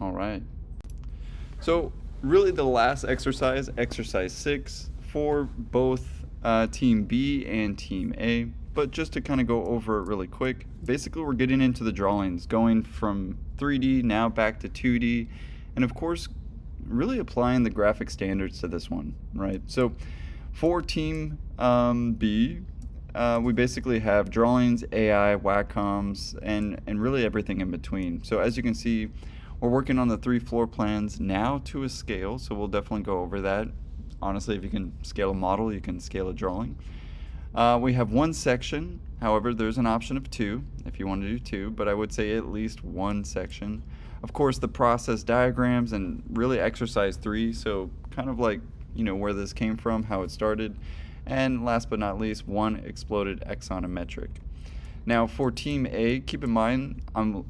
All right. So really the last exercise, exercise 6, for both Team B and Team A. But just to kind of go over it really quick, basically we're getting into the drawings, going from 3D now back to 2D, and of course, really applying the graphic standards to this one, right? So for Team B, we basically have drawings, AI, Waccoms, and really everything in between. So as you can see, we're working on the 3 floor plans now to a scale, so we'll definitely go over that. Honestly, if you can scale a model, you can scale a drawing. We have 1 section, however, there's an option of 2 if you want to do 2, but I would say at least 1 section. Of course, the process diagrams and really exercise 3, so kind of like, where this came from, how it started. And last but not least, 1 exploded axonometric. Now for Team A, keep in mind, I'm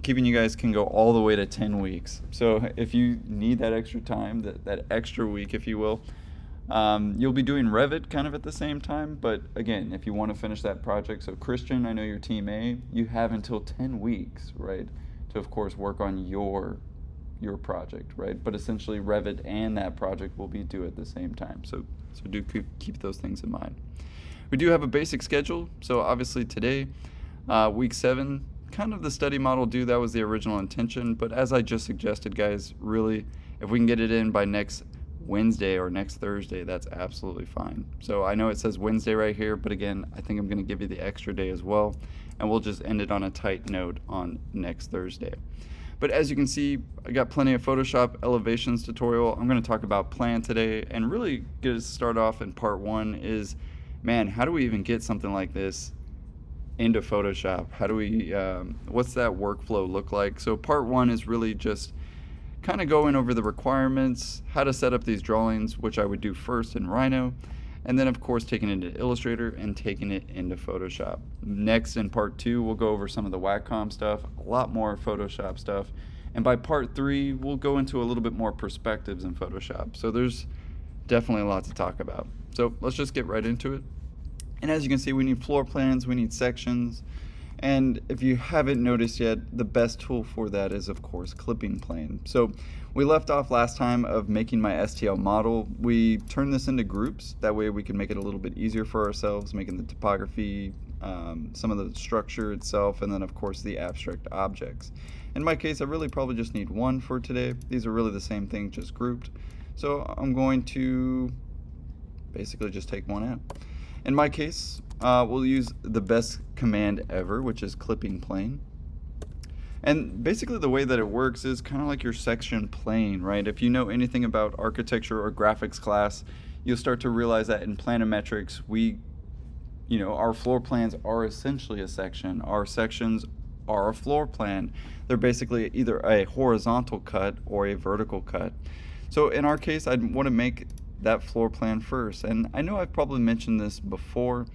keeping you guys can go all the way to 10 weeks. So if you need that extra time, that extra week, if you will, you'll be doing Revit kind of at the same time. But again, if you want to finish that project, so Christian, I know you're Team A, you have until 10 weeks, right, to of course work on your project, right? But essentially Revit and that project will be due at the same time. So do keep those things in mind. We do have a basic schedule. So obviously today, week 7, kind of the study model due, that was the original intention, but as I just suggested, guys, really, if we can get it in by next Wednesday or next Thursday, that's absolutely fine. So I know it says Wednesday right here, but again, I think I'm going to give you the extra day as well, and we'll just end it on a tight note on next Thursday. But as you can see, I got plenty of Photoshop elevations tutorial. I'm going to talk about plan today, and really get us start off in part 1 is, man, how do we even get something like this into Photoshop? How do we, what's that workflow look like? So part 1 is really just kind of going over the requirements, how to set up these drawings, which I would do first in Rhino, and then of course taking it into Illustrator and taking it into Photoshop. Next in part 2, we'll go over some of the Wacom stuff, a lot more Photoshop stuff, and by part 3, we'll go into a little bit more perspectives in Photoshop. So there's definitely a lot to talk about. So let's just get right into it. And as you can see, we need floor plans, we need sections, and if you haven't noticed yet, the best tool for that is of course Clipping Plane. So we left off last time of making my STL model. We turned this into groups, that way we can make it a little bit easier for ourselves, making the topography, some of the structure itself, and then of course the abstract objects. In my case, I really probably just need 1 for today. These are really the same thing, just grouped. So I'm going to basically just take 1 out. In my case, we'll use the best command ever, which is Clipping Plane. And basically the way that it works is kind of like your section plane, right? If you know anything about architecture or graphics class, you'll start to realize that in planimetrics, our floor plans are essentially a section. Our sections are a floor plan. They're basically either a horizontal cut or a vertical cut. So in our case, I'd want to make that floor plan first. And I know I've probably mentioned this before,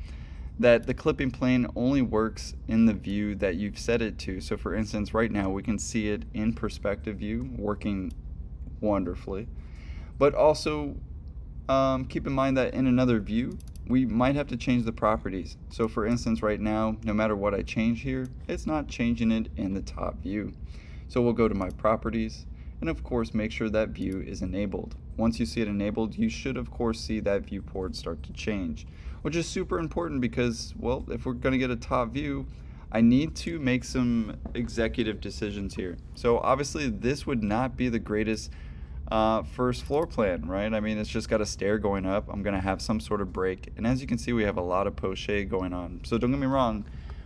that the clipping plane only works in the view that you've set it to. So for instance, right now we can see it in perspective view working wonderfully. But also keep in mind that in another view, we might have to change the properties. So for instance, right now, no matter what I change here, it's not changing it in the top view. So we'll go to my properties, and of course make sure that view is enabled. Once you see it enabled, you should of course see that viewport start to change, which is super important because, well, if we're going to get a top view, I need to make some executive decisions here. So obviously this would not be the greatest first floor plan, right? I mean, it's just got a stair going up. I'm going to have some sort of break, and as you can see, we have a lot of poche going on. So don't get me wrong,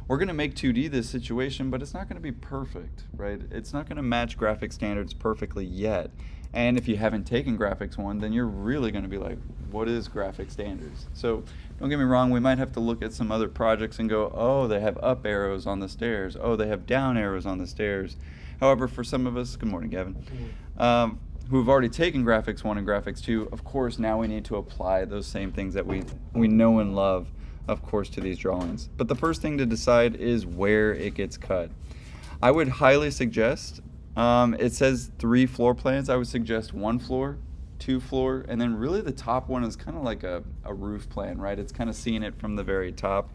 we're going to make 2D this situation, but it's not going to be perfect, right? It's not going to match graphic standards perfectly yet. And if you haven't taken Graphics 1, then you're really going to be like, what is graphic standards? So don't get me wrong, we might have to look at some other projects and go, oh, they have up arrows on the stairs. Oh, they have down arrows on the stairs. However, for some of us, good morning, Gavin, who've already taken Graphics 1 and Graphics 2, of course, now we need to apply those same things that we know and love, of course, to these drawings. But the first thing to decide is where it gets cut. I would highly suggest, it says 3 floor plans. I would suggest 1 floor, 2 floor, and then really the top one is kind of like a roof plan, right? It's kind of seeing it from the very top.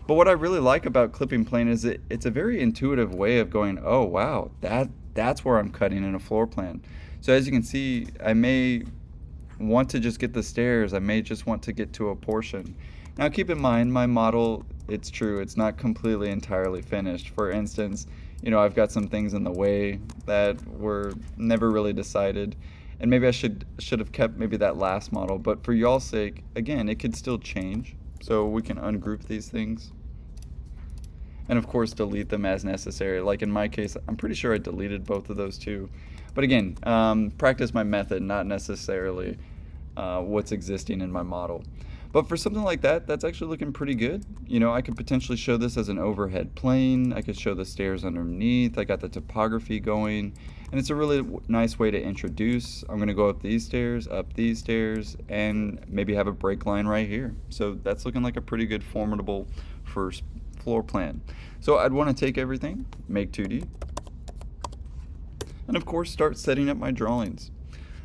But what I really like about Clipping Plane is it's a very intuitive way of going, oh wow, that that's where I'm cutting in a floor plan. So as you can see, I may want to just get the stairs. I may just want to get to a portion. Now keep in mind, my model, it's true, it's not completely entirely finished. For instance, I've got some things in the way that were never really decided, and maybe I should have kept maybe that last model, but for y'all's sake, again, it could still change. So we can ungroup these things. And of course delete them as necessary. Like in my case, I'm pretty sure I deleted both of those too. But again, practice my method, not necessarily what's existing in my model. But for something like that, that's actually looking pretty good. I could potentially show this as an overhead plane. I could show the stairs underneath. I got the topography going. And it's a really nice way to introduce. I'm gonna go up these stairs, and maybe have a break line right here. So that's looking like a pretty good formidable first floor plan. So I'd wanna take everything, make 2D, and of course start setting up my drawings.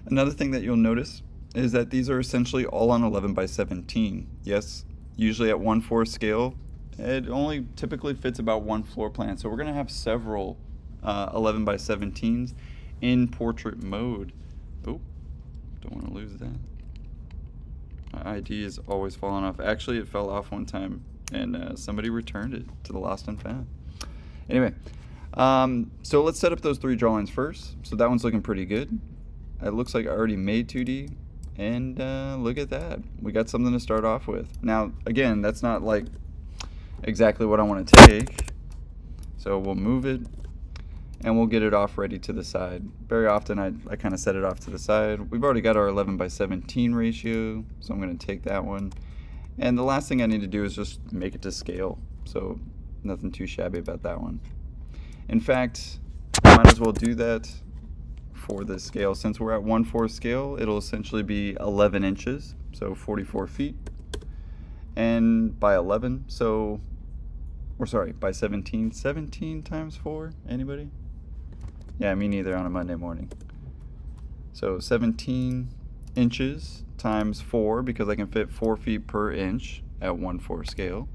Another thing that you'll notice is that these are essentially all on 11 by 17. Yes, usually at 1/4 scale, it only typically fits about one floor plan. So we're gonna have several 11 by 17s in portrait mode. Oh, don't wanna lose that. My ID is always falling off. Actually, it fell off one time and somebody returned it to the lost and found. Anyway, so let's set up those 3 drawings first. So that one's looking pretty good. It looks like I already made 2D. And look at that, we got something to start off with. Now again, that's not like exactly what I want to take, so we'll move it and we'll get it off ready to the side. Very often I kind of set it off to the side. We've already got our 11 by 17 ratio, so I'm going to take that one, and the last thing I need to do is just make it to scale, so nothing too shabby about that one. In fact, I might as well do that for this scale. Since we're at 1/4 scale, it'll essentially be 11 inches, so 44 feet, and by 11, so, or sorry, by 17 times 4, anybody? Yeah, me neither on a Monday morning. So 17 inches times 4, because I can fit 4 feet per inch at 1/4 scale,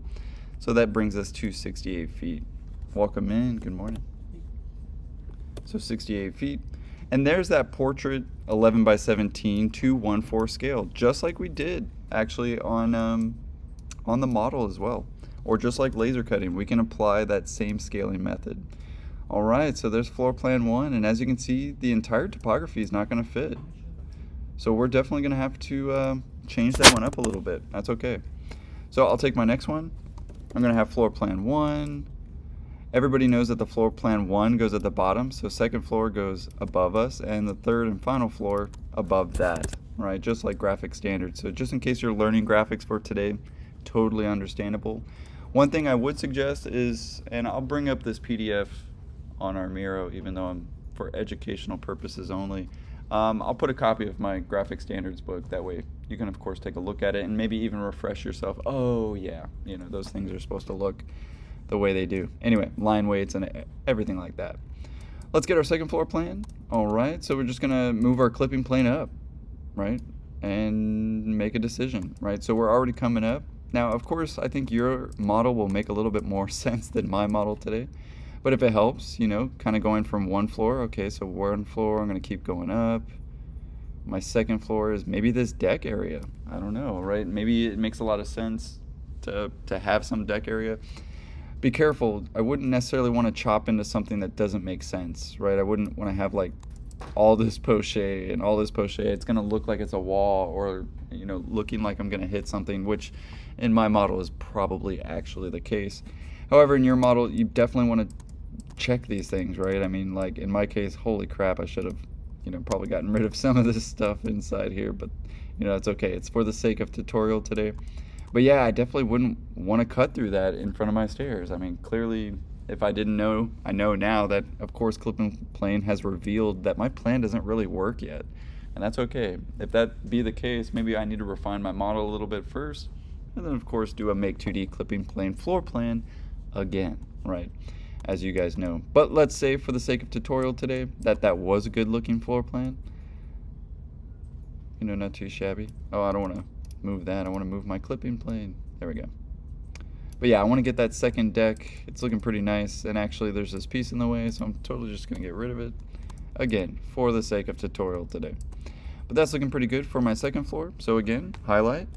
so that brings us to 68 feet. Welcome in, good morning. So 68 feet. And there's that portrait 11 by 17 to 1/4 scale, just like we did actually on the model as well. Or just like laser cutting, we can apply that same scaling method. All right, so there's floor plan 1, and as you can see, the entire topography is not gonna fit. So we're definitely gonna have to change that one up a little bit. That's okay. So I'll take my next one. I'm gonna have floor plan 1. Everybody knows that the floor plan 1 goes at the bottom, so second floor goes above us, and the third and final floor above that, right? Just like graphic standards. So just in case you're learning graphics for today, totally understandable. One thing I would suggest is, and I'll bring up this PDF on our Miro, even though I'm for educational purposes only, I'll put a copy of my graphic standards book. That way you can of course take a look at it and maybe even refresh yourself. Oh yeah, those things are supposed to look the way they do. Anyway, line weights and everything like that. Let's get our second floor plan. All right, so we're just gonna move our clipping plane up, right? And make a decision, right? So we're already coming up. Now, of course, I think your model will make a little bit more sense than my model today. But if it helps, kind of going from one floor, okay, so 1 floor, I'm gonna keep going up. My second floor is maybe this deck area. I don't know, right? Maybe it makes a lot of sense to have some deck area. Be careful, I wouldn't necessarily want to chop into something that doesn't make sense, right? I wouldn't want to have like all this poche and all this poche. It's going to look like it's a wall, or looking like I'm going to hit something, which in my model is probably actually the case. However, in your model, you definitely want to check these things, right? I mean, like in my case, holy crap, I should have probably gotten rid of some of this stuff inside here, but it's okay. It's for the sake of tutorial today. But yeah, I definitely wouldn't want to cut through that in front of my stairs. I mean, clearly, if I didn't know, I know now that, of course, Clipping Plane has revealed that my plan doesn't really work yet. And that's okay. If that be the case, maybe I need to refine my model a little bit first, and then, of course, do a Make 2D Clipping Plane floor plan again, right? As you guys know. But let's say, for the sake of tutorial today, that was a good-looking floor plan. Not too shabby. Oh, I don't want to move that. I want to move my clipping plane. There we go. But yeah, I want to get that second deck. It's looking pretty nice, and actually there's this piece in the way, so I'm totally just going to get rid of it. again, for the sake of tutorial today. But that's looking pretty good for my second floor. So again, highlight,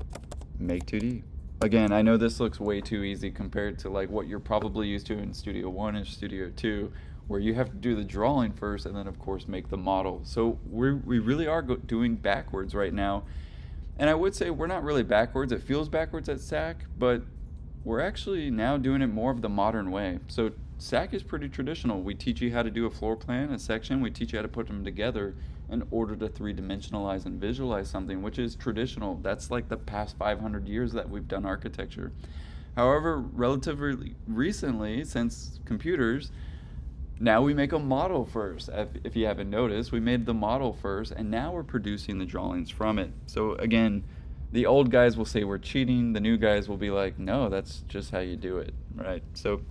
make 2D. Again, I know this looks way too easy compared to like what you're probably used to in Studio One and Studio Two, where you have to do the drawing first and then of course make the model. So we really are doing backwards right now. And I would say we're not really backwards. It feels backwards at SAC, but we're actually now doing it more of the modern way. So SAC is pretty traditional. We teach you how to do a floor plan, a section. We teach you how to put them together in order to three-dimensionalize and visualize something, which is traditional. That's like the past 500 years that we've done architecture. However, relatively recently, since computers, now we make a model first. If you haven't noticed, we made the model first, and now we're producing the drawings from it. So again, the old guys will say we're cheating. The new guys will be like, no, that's just how you do it, right? So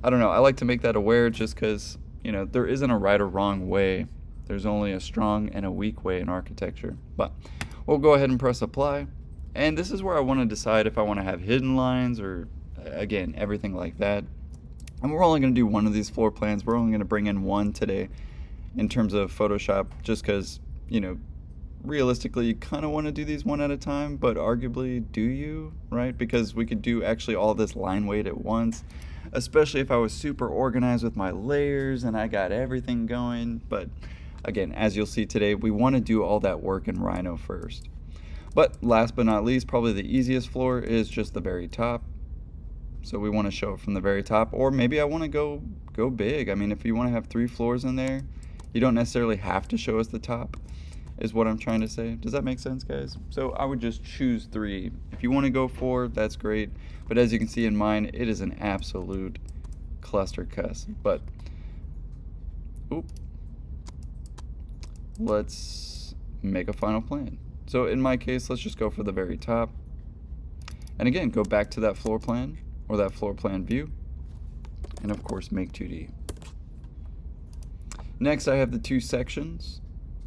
I don't know. I like to make that aware just because, you know, there isn't a right or wrong way. There's only a strong and a weak way in architecture. But we'll go ahead and press apply. And this is where I want to decide if I want to have hidden lines or, again, everything like that. And we're only going to do one of these floor plans. We're only going to bring in one today in terms of Photoshop just because, you know, realistically you kind of want to do these one at a time, but arguably do you, right? Because we could do actually all this line weight at once, especially if I was super organized with my layers and I got everything going. But again, as you'll see today, we want to do all that work in Rhino first. But last but not least, probably the easiest floor is just the very top. So we want to show it from the very top, or maybe I want to go big. I mean, if you want to have 3 floors in there, you don't necessarily have to show us the top, is what I'm trying to say. Does that make sense, guys? So I would just choose 3. If you want to go 4, that's great. But as you can see in mine, it is an absolute cluster cuss. But, let's make a final plan. So in my case, let's just go for the very top. And again, go back to that floor plan or that floor plan view. And of course, make 2D. Next, I have the 2 sections.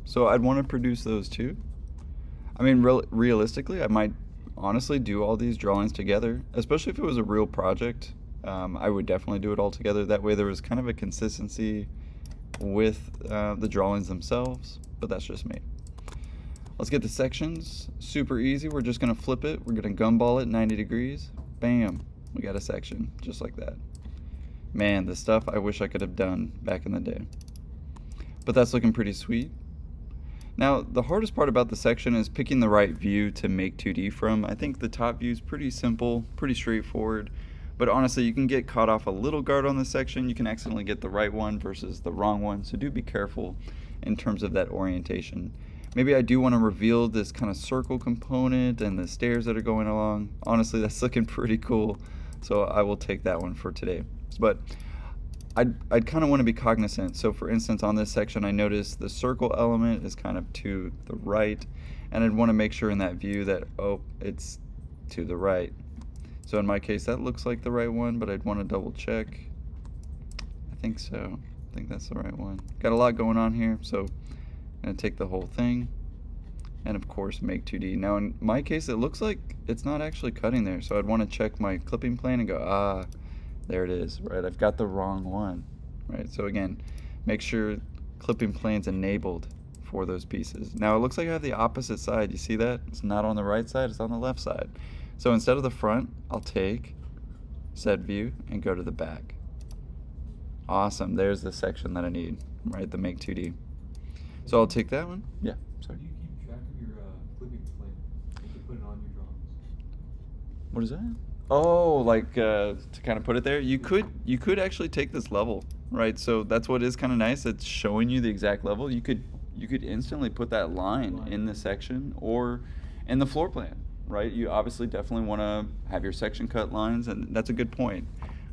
So I'd want to produce those 2. I mean, realistically, I might honestly do all these drawings together, especially if it was a real project. I would definitely do it all together. That way there was kind of a consistency with the drawings themselves, but that's just me. Let's get the sections. Super easy. We're just going to flip it. We're going to gumball it 90 degrees. Bam. We got a section just like that. Man, the stuff I wish I could have done back in the day. But that's looking pretty sweet. Now, the hardest part about the section is picking the right view to make 2D from. I think the top view is pretty simple, pretty straightforward. But honestly, you can get caught off a little guard on this section. You can accidentally get the right one versus the wrong one. So do be careful in terms of that orientation. Maybe I do want to reveal this kind of circle component and the stairs that are going along. Honestly, that's looking pretty cool. So I will take that one for today. But I'd kind of want to be cognizant. So for instance, on this section, I noticed the circle element is kind of to the right. And I'd want to make sure in that view that, oh, it's to the right. So in my case, that looks like the right one, but I'd want to double check. I think so. I think that's the right one. Got a lot going on here, so I'm going to take the whole thing and of course make 2D. Now in my case, it looks like it's not actually cutting there, so I'd want to check my clipping plane and go, ah, there it is, right? I've got the wrong one, right? So again, make sure clipping plane's enabled for those pieces. Now it looks like I have the opposite side. You see that? It's not on the right side, it's on the left side. So instead of the front, I'll take set view and go to the back. Awesome, there's the section that I need, right? The make 2D. So I'll take that one. Yeah, sorry. Do you keep track of your clipping plane if you put it on your drawings? What is that? Oh, like to kind of put it there. You could actually take this level, right? So that's what is kind of nice. It's showing you the exact level. You could instantly put that line in the section or in the floor plan, right? You obviously definitely want to have your section cut lines, and that's a good point.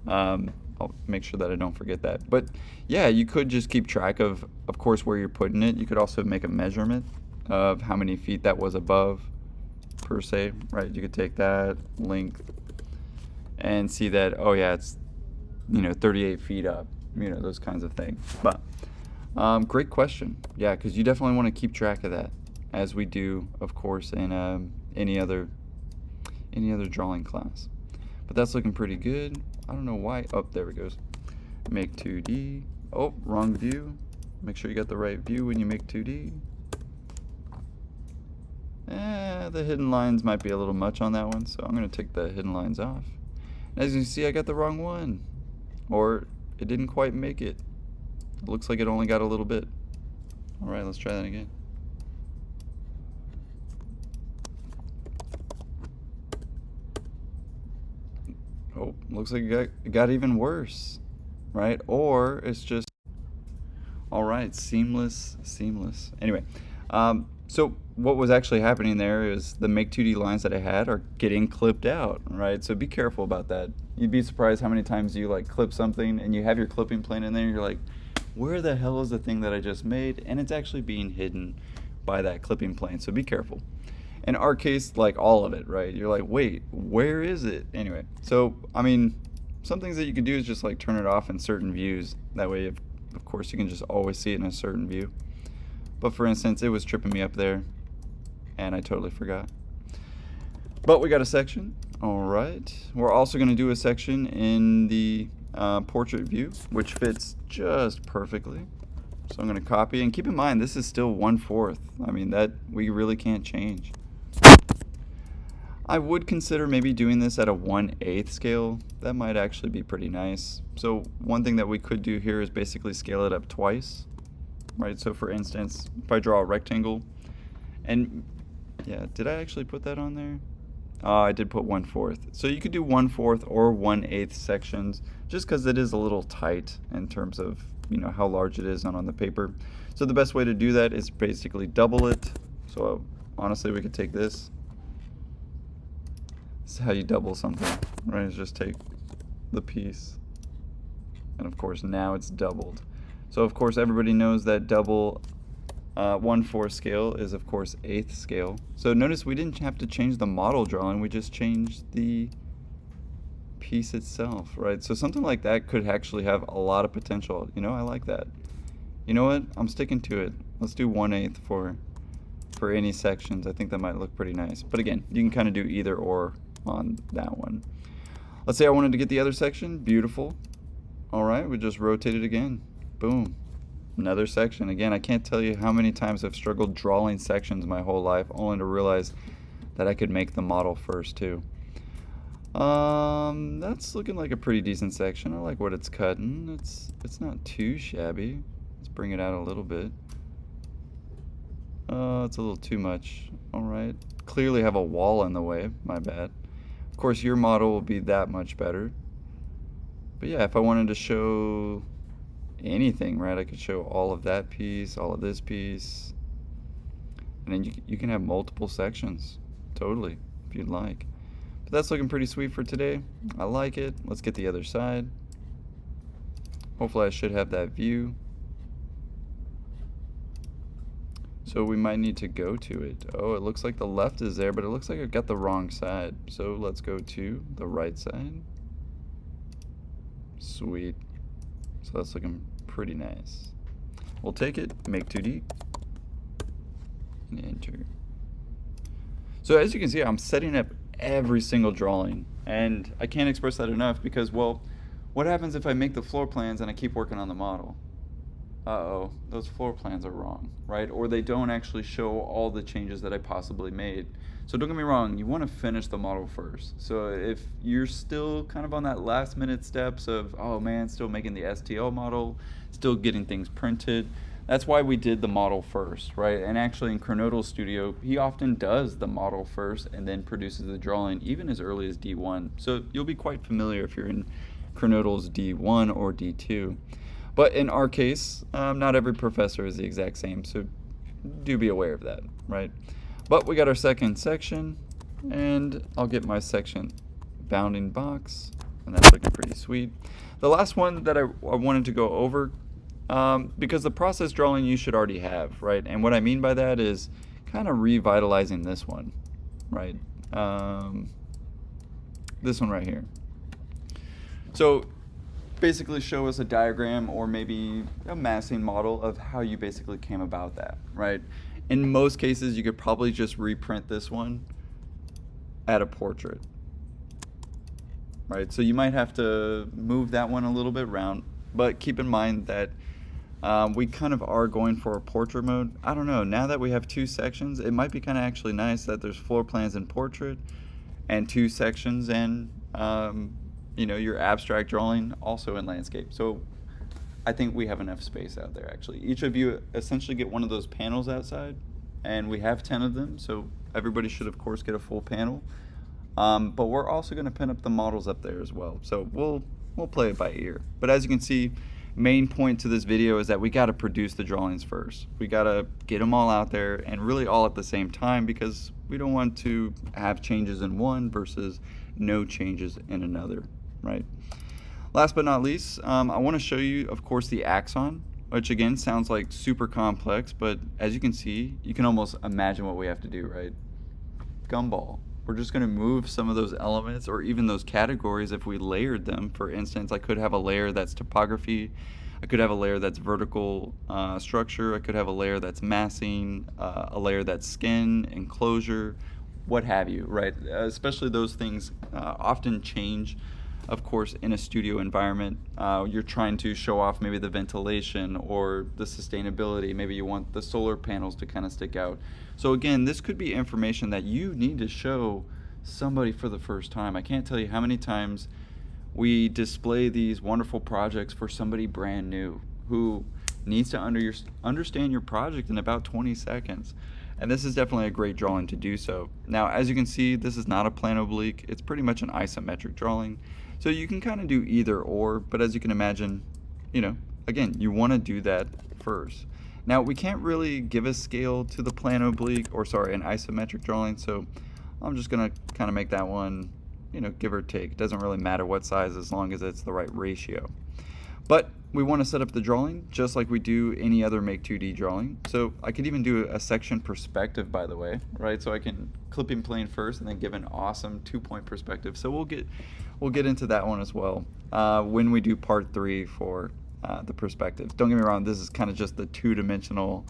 I'll make sure that I don't forget that. But yeah, you could just keep track of course, where you're putting it. You could also make a measurement of how many feet that was above per se, right? You could take that length and see that, oh yeah, it's, 38 feet up, those kinds of things. But great question. Yeah, because you definitely want to keep track of that, as we do, of course, in any other drawing class. But that's looking pretty good. I don't know why. Oh, there it goes. Make 2D. Oh, wrong view. Make sure you got the right view when you make 2D. The hidden lines might be a little much on that one, so I'm going to take the hidden lines off. And as you can see, I got the wrong one. Or it didn't quite make it. It looks like it only got a little bit. Alright, let's try that again. Oh, looks like it got even worse. Right? Or it's just... Alright, seamless. Anyway, so what was actually happening there is the Make 2D lines that I had are getting clipped out, right? So be careful about that. You'd be surprised how many times you like clip something and you have your clipping plane in there and you're like, where the hell is the thing that I just made? And it's actually being hidden by that clipping plane, so be careful. In our case, like all of it, right? You're like, wait, where is it? Anyway, so, I mean, some things that you can do is just like turn it off in certain views. That way, of course, you can just always see it in a certain view. But for instance, it was tripping me up there, and I totally forgot. But we got a section. All right. We're also going to do a section in the portrait view, which fits just perfectly. So I'm going to copy, and keep in mind, this is still 1/4. I mean, that we really can't change. I would consider maybe doing this at a 1/8 scale. That might actually be pretty nice. So one thing that we could do here is basically scale it up twice. Right, so for instance, if I draw a rectangle, and yeah, did I actually put that on there? I did put 1/4. So you could do 1/4 or 1/8 sections, just because it is a little tight in terms of, you know, how large it is on the paper. So the best way to do that is basically double it. So honestly, we could take this. This is how you double something, right? Is just take the piece, and of course now it's doubled. So of course everybody knows that double 1/4 scale is of course 1/8 scale. So notice we didn't have to change the model drawing, we just changed the piece itself, right? So something like that could actually have a lot of potential. You know, I like that. You know what? I'm sticking to it. Let's do 1/8 for any sections. I think that might look pretty nice. But again, you can kind of do either or on that one. Let's say I wanted to get the other section. Beautiful. All right, we just rotate it again. Boom. Another section. Again, I can't tell you how many times I've struggled drawing sections my whole life, only to realize that I could make the model first too. That's looking like a pretty decent section. I like what it's cutting. It's not too shabby. Let's bring it out a little bit. It's a little too much. All right. Clearly have a wall in the way. My bad. Of course, your model will be that much better. But yeah, if I wanted to show anything, right, I could show all of that piece, all of this piece, and then you can have multiple sections, totally, if you'd like. But that's looking pretty sweet for today. I like it. Let's get the other side. Hopefully I should have that view. So we might need to go to it. Oh, it looks like the left is there, but it looks like I've got the wrong side. So let's go to the right side. Sweet. So that's looking pretty nice. We'll take it, make 2D, and enter. So as you can see, I'm setting up every single drawing, and I can't express that enough because, well, what happens if I make the floor plans and I keep working on the model? Uh-oh, those floor plans are wrong, right? Or they don't actually show all the changes that I possibly made. So don't get me wrong, you want to finish the model first. So if you're still kind of on that last minute steps of, oh man, still making the STL model, still getting things printed, that's why we did the model first, right? And actually in Chronodal Studio, he often does the model first and then produces the drawing even as early as D1. So you'll be quite familiar if you're in Chronodal's D1 or D2. But in our case, not every professor is the exact same, so do be aware of that, right? But we got our second section, and I'll get my section bounding box, and that's looking pretty sweet. The last one that I wanted to go over, because the process drawing you should already have, right? And what I mean by that is kind of revitalizing this one, right? This one right here. So basically show us a diagram or maybe a massing model of how you basically came about that, right? In most cases, you could probably just reprint this one at a portrait, right? So you might have to move that one a little bit around, but keep in mind that We kind of are going for a portrait mode. I don't know, now that we have two sections, it might be kind of actually nice that there's floor plans in portrait and two sections and your abstract drawing also in landscape. So I think we have enough space out there actually. Each of you essentially get one of those panels outside, and we have 10 of them, so everybody should of course get a full panel. But we're also going to pin up the models up there as well. So we'll play it by ear. But as you can see, main point to this video is that we got to produce the drawings first. We got to get them all out there and really all at the same time, because we don't want to have changes in one versus no changes in another, right? Last but not least, I want to show you, of course, the axon, which again sounds like super complex, but as you can see, you can almost imagine what we have to do, right? Gumball. We're just going to move some of those elements or even those categories if we layered them. For instance, I could have a layer that's topography, I could have a layer that's vertical structure, I could have a layer that's massing, a layer that's skin, enclosure, what have you, right? Especially those things often change, of course, in a studio environment. You're trying to show off maybe the ventilation or the sustainability. Maybe you want the solar panels to kind of stick out. So again, this could be information that you need to show somebody for the first time. I can't tell you how many times we display these wonderful projects for somebody brand new who needs to understand your project in about 20 seconds. And this is definitely a great drawing to do so. Now, as you can see, this is not a plane oblique. It's pretty much an isometric drawing. So you can kind of do either or, but as you can imagine, again, you want to do that first. Now, we can't really give a scale to the plane oblique, or sorry, an isometric drawing, so I'm just going to kind of make that one, give or take. It doesn't really matter what size as long as it's the right ratio. But we want to set up the drawing just like we do any other Make 2D drawing. So I could even do a section perspective, by the way, right? So I can clipping plane first and then give an awesome 2-point perspective. So we'll get into that one as well when we do part 3 for the perspective. Don't get me wrong, this is kind of just the 2-dimensional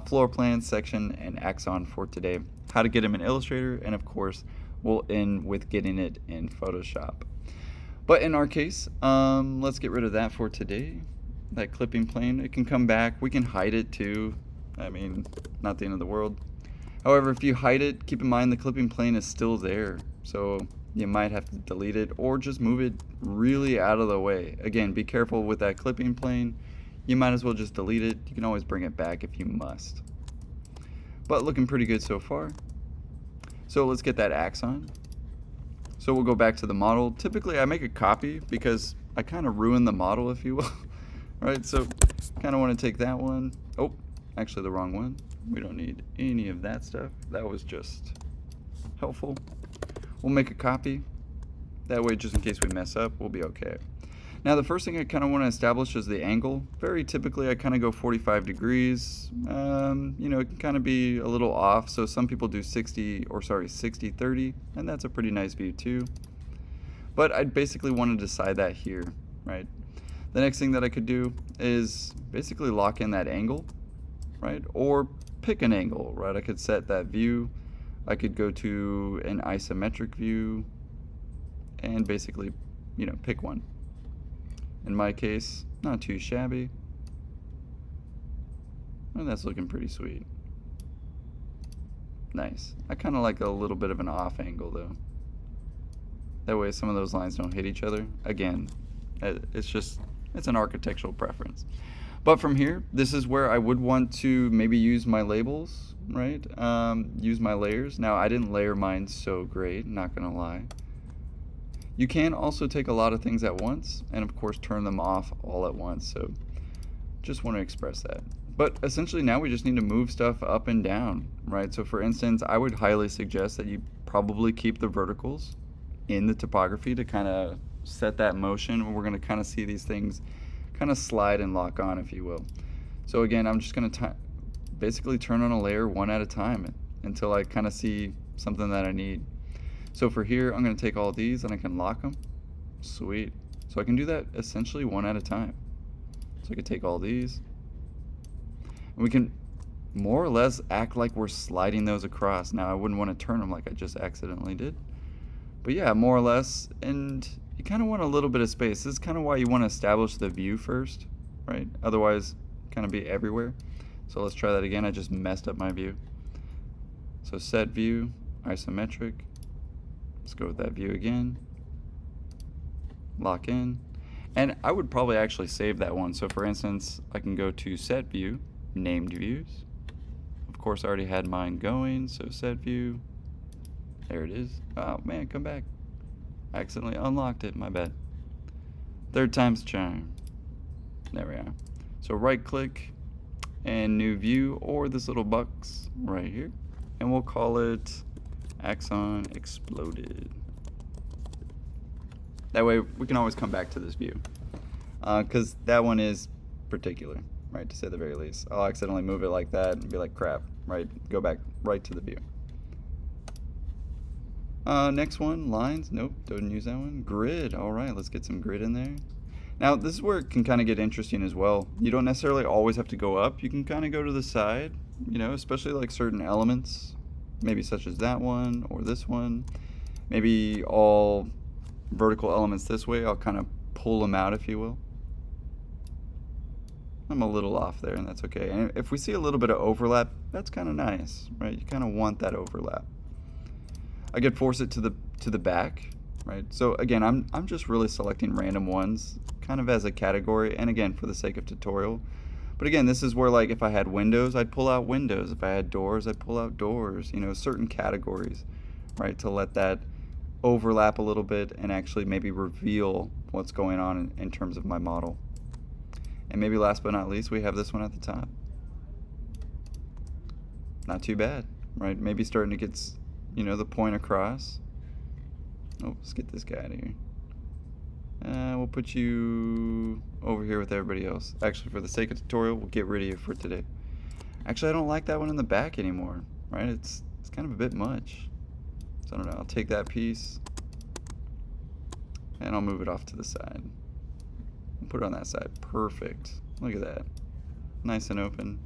floor plan section and axon for today. How to get them in Illustrator, and of course we'll end with getting it in Photoshop. But in our case, let's get rid of that for today. That clipping plane, it can come back. We can hide it too. I mean, not the end of the world. However, if you hide it, keep in mind the clipping plane is still there. So you might have to delete it or just move it really out of the way. Again, be careful with that clipping plane. You might as well just delete it. You can always bring it back if you must. But looking pretty good so far. So let's get that axon. So we'll go back to the model. Typically I make a copy because I kind of ruin the model, if you will. Right, so kind of want to take that one. Oh, actually the wrong one. We don't need any of that stuff. That was just helpful. We'll make a copy. That way, just in case we mess up, we'll be okay. Now the first thing I kind of want to establish is the angle. Very typically I kind of go 45 degrees. It can kind of be a little off, so some people do 60-30, and that's a pretty nice view too. But I'd basically want to decide that here, right? The next thing that I could do is basically lock in that angle, right? Or pick an angle, right? I could set that view. I could go to an isometric view and basically, pick one. In my case, not too shabby. Well, that's looking pretty sweet. Nice. I kind of like a little bit of an off angle though. That way some of those lines don't hit each other. Again, it's an architectural preference. But from here, this is where I would want to maybe use my labels, right? Use my layers. Now, I didn't layer mine so great, not gonna lie. You can also take a lot of things at once and of course turn them off all at once, so just want to express that. But essentially now we just need to move stuff up and down, right? So for instance, I would highly suggest that you probably keep the verticals in the topography to kind of set that motion. We're going to kind of see these things kind of slide and lock on, if you will. So again, I'm just going to basically turn on a layer one at a time until I kind of see something that I need. So for here, I'm going to take all these and I can lock them. Sweet. So I can do that essentially one at a time. So I can take all these. And we can more or less act like we're sliding those across. Now I wouldn't want to turn them like I just accidentally did. But yeah, more or less. And you kind of want a little bit of space. This is kind of why you want to establish the view first. right? Otherwise, kind of be everywhere. So let's try that again. I just messed up my view. So set view, isometric. Let's go with that view again. Lock in. And I would probably actually save that one. So for instance, I can go to set view, named views. Of course, I already had mine going, so set view. There it is. Oh man, come back. I accidentally unlocked it, my bad. Third time's the charm. There we are. So right click and new view, or this little box right here. And we'll call it Axon Exploded. That way we can always come back to this view. Because that one is particular, right, to say the very least. I'll accidentally move it like that and be like, crap, right? Go back right to the view. Next one, lines. Nope, don't use that one. Grid. All right, let's get some grid in there. Now, this is where it can kind of get interesting as well. You don't necessarily always have to go up. You can kind of go to the side, you know, especially like certain elements, maybe such as that one or this one. Maybe all vertical elements this way. I'll kind of pull them out, if you will. I'm a little off there, and that's okay. And if we see a little bit of overlap, that's kind of nice, right? You kind of want that overlap. I could force it to the back, right? So again, I'm just really selecting random ones, kind of as a category, and again, for the sake of tutorial. But again, this is where, like, if I had windows, I'd pull out windows. If I had doors, I'd pull out doors. You know, certain categories, right? To let that overlap a little bit and actually maybe reveal what's going on in terms of my model. And maybe last but not least, we have this one at the top. Not too bad, right? Maybe starting to get, you know, the point across. Oh, let's get this guy out of here. We'll put you over here with everybody else. Actually, for the sake of tutorial, we'll get rid of you for today. Actually, I don't like that one in the back anymore, right? It's kind of a bit much. So I don't know, I'll take that piece and I'll move it off to the side. Put it on that side. Perfect. Look at that. Nice and open.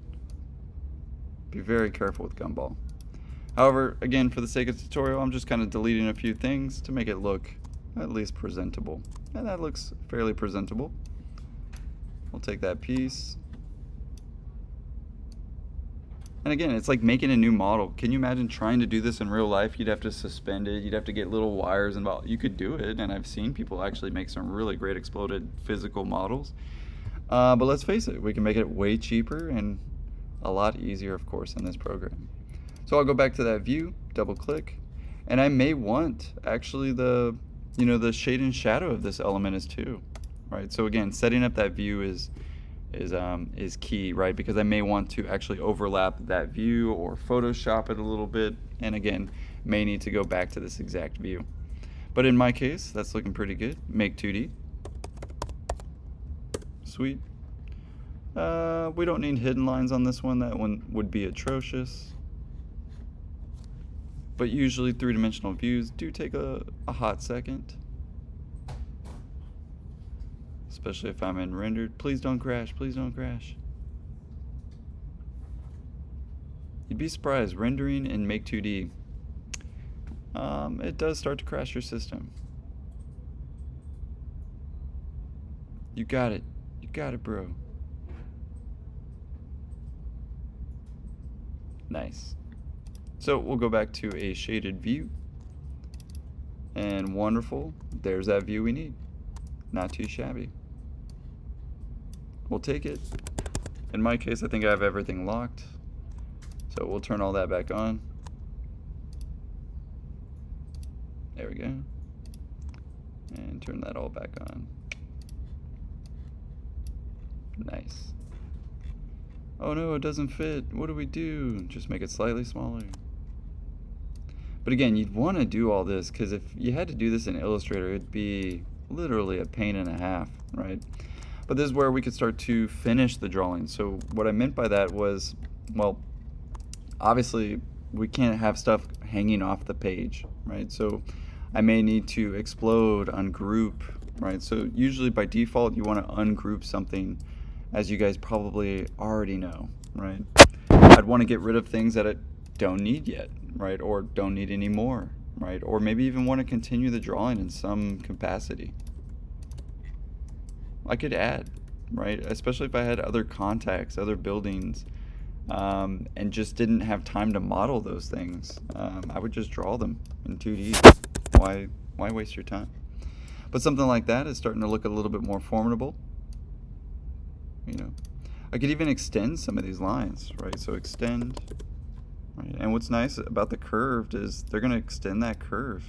Be very careful with Gumball. However, again, for the sake of the tutorial, I'm just kind of deleting a few things to make it look at least presentable. And that looks fairly presentable. We'll take that piece. And again, it's like making a new model. Can you imagine trying to do this in real life? You'd have to suspend it. You'd have to get little wires involved. You could do it, and I've seen people actually make some really great exploded physical models. But let's face it, we can make it way cheaper and a lot easier, of course, in this program. So I'll go back to that view, double click, and I may want actually the shade and shadow of this element is too, right? So again, setting up that view is key, right? Because I may want to actually overlap that view or Photoshop it a little bit, and again, may need to go back to this exact view. But in my case, that's looking pretty good. Make 2D. Sweet. We don't need hidden lines on this one. That one would be atrocious. But usually three-dimensional views do take a hot second. Especially if I'm in rendered. Please don't crash, please don't crash. You'd be surprised, rendering in Make 2D, it does start to crash your system. You got it, bro. Nice. So we'll go back to a shaded view. And wonderful, there's that view we need. Not too shabby. We'll take it. In my case, I think I have everything locked. So we'll turn all that back on. There we go. And turn that all back on. Nice. Oh no, it doesn't fit. What do we do? Just make it slightly smaller. But again, you'd want to do all this, because if you had to do this in Illustrator, it'd be literally a pain and a half, right? But this is where we could start to finish the drawing. So what I meant by that was, well, obviously we can't have stuff hanging off the page, right? So I may need to explode, ungroup, right? So usually by default you want to ungroup something, as you guys probably already know, right? I'd want to get rid of things that I don't need yet, right? Or don't need anymore, right? Or maybe even want to continue the drawing in some capacity. I could add, right? Especially if I had other contacts, other buildings, and just didn't have time to model those things. I would just draw them in 2D. Why waste your time? But something like that is starting to look a little bit more formidable. You know, I could even extend some of these lines, right? So extend, right? And what's nice about the curved is they're going to extend that curve.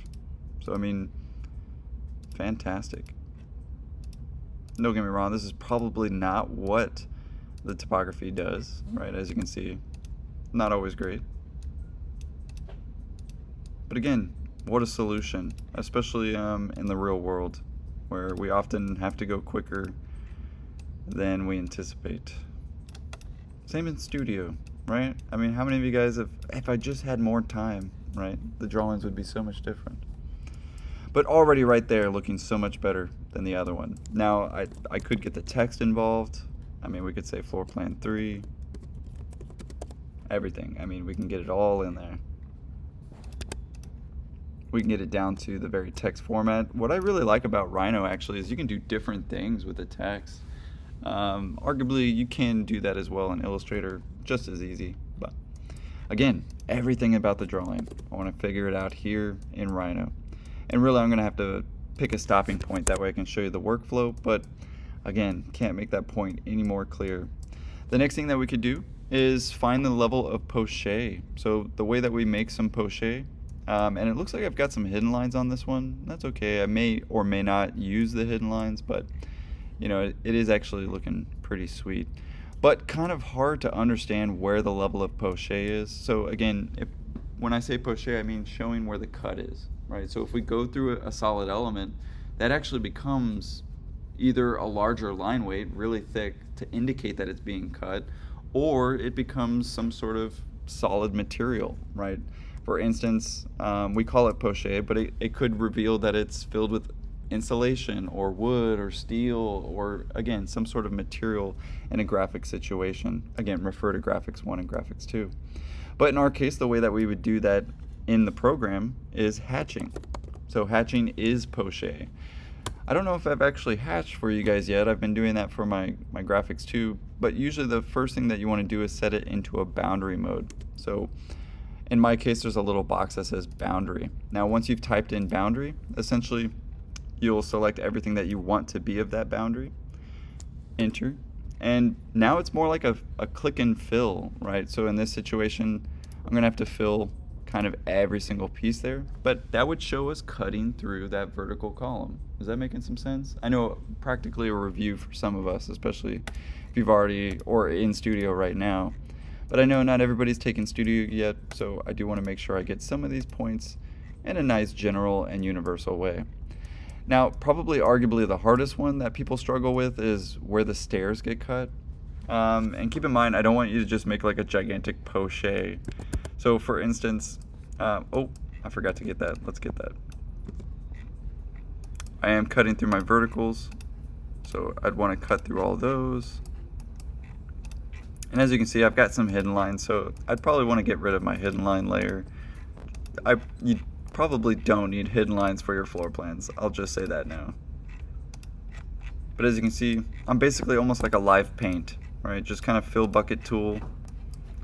So, I mean, fantastic. Don't get me wrong, this is probably not what the topography does, right? As you can see, not always great. But again, what a solution, especially in the real world, where we often have to go quicker than we anticipate. Same in studio, right? I mean, how many of you guys have, if I just had more time, right, the drawings would be so much different. But already right there looking so much better than the other one. Now, I could get the text involved. I mean, we could say floor plan 3, everything. I mean, we can get it all in there. We can get it down to the very text format. What I really like about Rhino actually is you can do different things with the text. Arguably, you can do that as well in Illustrator, just as easy. But again, everything about the drawing, I want to figure it out here in Rhino. And really, I'm going to have to pick a stopping point. That way I can show you the workflow. But again, can't make that point any more clear. The next thing that we could do is find the level of poche. So the way that we make some poche, and it looks like I've got some hidden lines on this one. That's okay. I may or may not use the hidden lines, but you know, it is actually looking pretty sweet. But kind of hard to understand where the level of poche is. So again, when I say poche, I mean showing where the cut is, right? So if we go through a solid element, that actually becomes either a larger line weight, really thick, to indicate that it's being cut, or it becomes some sort of solid material, right? For instance, we call it poche, but it could reveal that it's filled with insulation or wood or steel or, again, some sort of material in a graphic situation. Again, refer to Graphics 1 and Graphics 2. But in our case, the way that we would do that in the program is hatching. So hatching is poche. I don't know if I've actually hatched for you guys yet. I've been doing that for my Graphics 2, but usually the first thing that you want to do is set it into a boundary mode. So in my case, there's a little box that says boundary. Now, once you've typed in boundary, essentially you'll select everything that you want to be of that boundary, enter, and now it's more like a click and fill, right? So in this situation, I'm gonna have to fill kind of every single piece there, but that would show us cutting through that vertical column. Is that making some sense? I know practically a review for some of us, especially if you've already, or in studio right now, but I know not everybody's taken studio yet, so I do want to make sure I get some of these points in a nice general and universal way. Now, probably arguably the hardest one that people struggle with is where the stairs get cut. And keep in mind, I don't want you to just make like a gigantic poche. So for instance, oh, I forgot to get that. Let's get that. I am cutting through my verticals, so I'd want to cut through all those. And as you can see, I've got some hidden lines, so I'd probably want to get rid of my hidden line layer. You probably don't need hidden lines for your floor plans. I'll just say that now. But as you can see, I'm basically almost like a live paint, right? Just kind of fill bucket tool,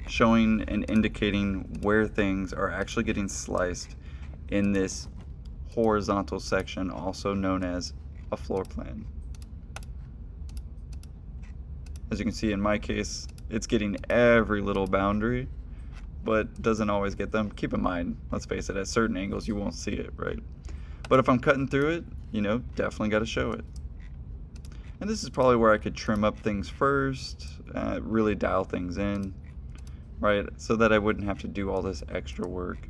showing and indicating where things are actually getting sliced in this horizontal section, also known as a floor plan. As you can see, in my case, it's getting every little boundary, but doesn't always get them. Keep in mind, let's face it, at certain angles you won't see it, right? But if I'm cutting through it, you know, definitely got to show it. And this is probably where I could trim up things first, really dial things in, right? So that I wouldn't have to do all this extra work.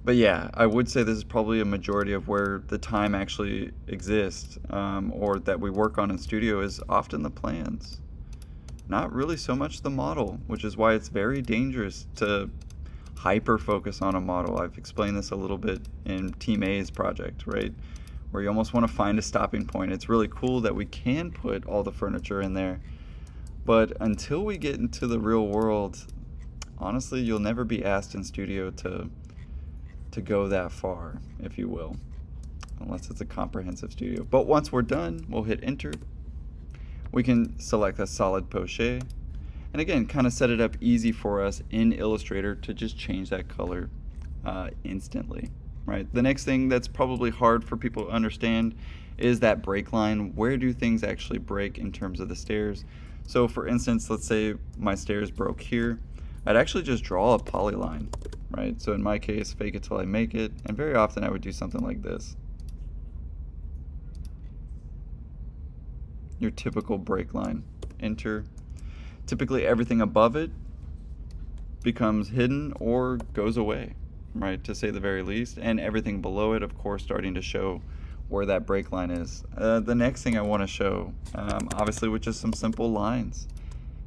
But yeah, I would say this is probably a majority of where the time actually exists, or that we work on in studio, is often the plans. Not really so much the model, which is why it's very dangerous to hyper focus on a model. I've explained this a little bit in Team A's project, right? Where you almost want to find a stopping point. It's really cool that we can put all the furniture in there, but until we get into the real world, honestly, you'll never be asked in studio to go that far, if you will. unless it's a comprehensive studio. But once we're done, we'll hit enter. We can select a solid poché. And again, kind of set it up easy for us in Illustrator to just change that color instantly, right? The next thing that's probably hard for people to understand is that break line. Where do things actually break in terms of the stairs? So for instance, let's say my stairs broke here. I'd actually just draw a polyline, right? So in my case, fake it till I make it. And very often I would do something like this. Your typical break line. Enter. Typically everything above it becomes hidden or goes away, right, to say the very least, and everything below it, of course, starting to show where that break line is. The next thing I want to show, obviously with just some simple lines,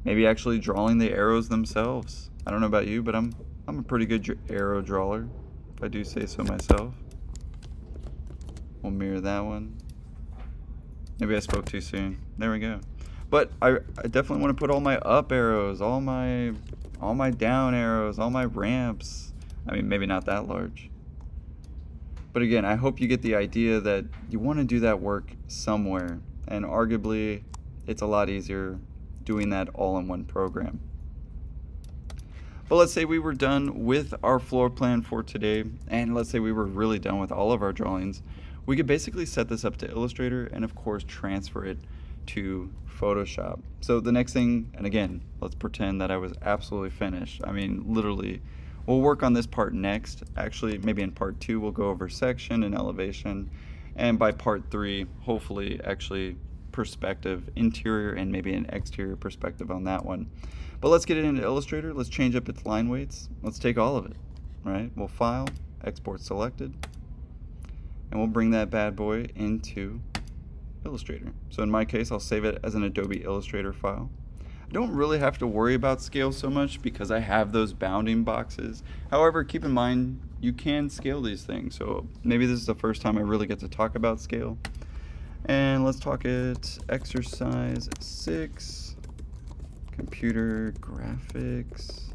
maybe actually drawing the arrows themselves. I don't know about you, but I'm a pretty good arrow drawer, if I do say so myself. We'll mirror that one. Maybe I spoke too soon. There we go. But I definitely want to put all my up arrows, all my down arrows, all my ramps. I mean, maybe not that large. But again, I hope you get the idea that you want to do that work somewhere. And arguably, it's a lot easier doing that all in one program. But let's say we were done with our floor plan for today, and let's say we were really done with all of our drawings. We could basically set this up to Illustrator and of course transfer it to Photoshop. So the next thing, and again, let's pretend that I was absolutely finished. I mean, literally, we'll work on this part next. Actually, maybe in part 2, we'll go over section and elevation. And by part 3, hopefully, actually perspective, interior and maybe an exterior perspective on that one. But let's get it into Illustrator. Let's change up its line weights. Let's take all of it, right? We'll file, export selected, and we'll bring that bad boy into Illustrator. So in my case, I'll save it as an Adobe Illustrator file. I don't really have to worry about scale so much because I have those bounding boxes. However, keep in mind, you can scale these things. So maybe this is the first time I really get to talk about scale. And let's talk it exercise 6, computer graphics,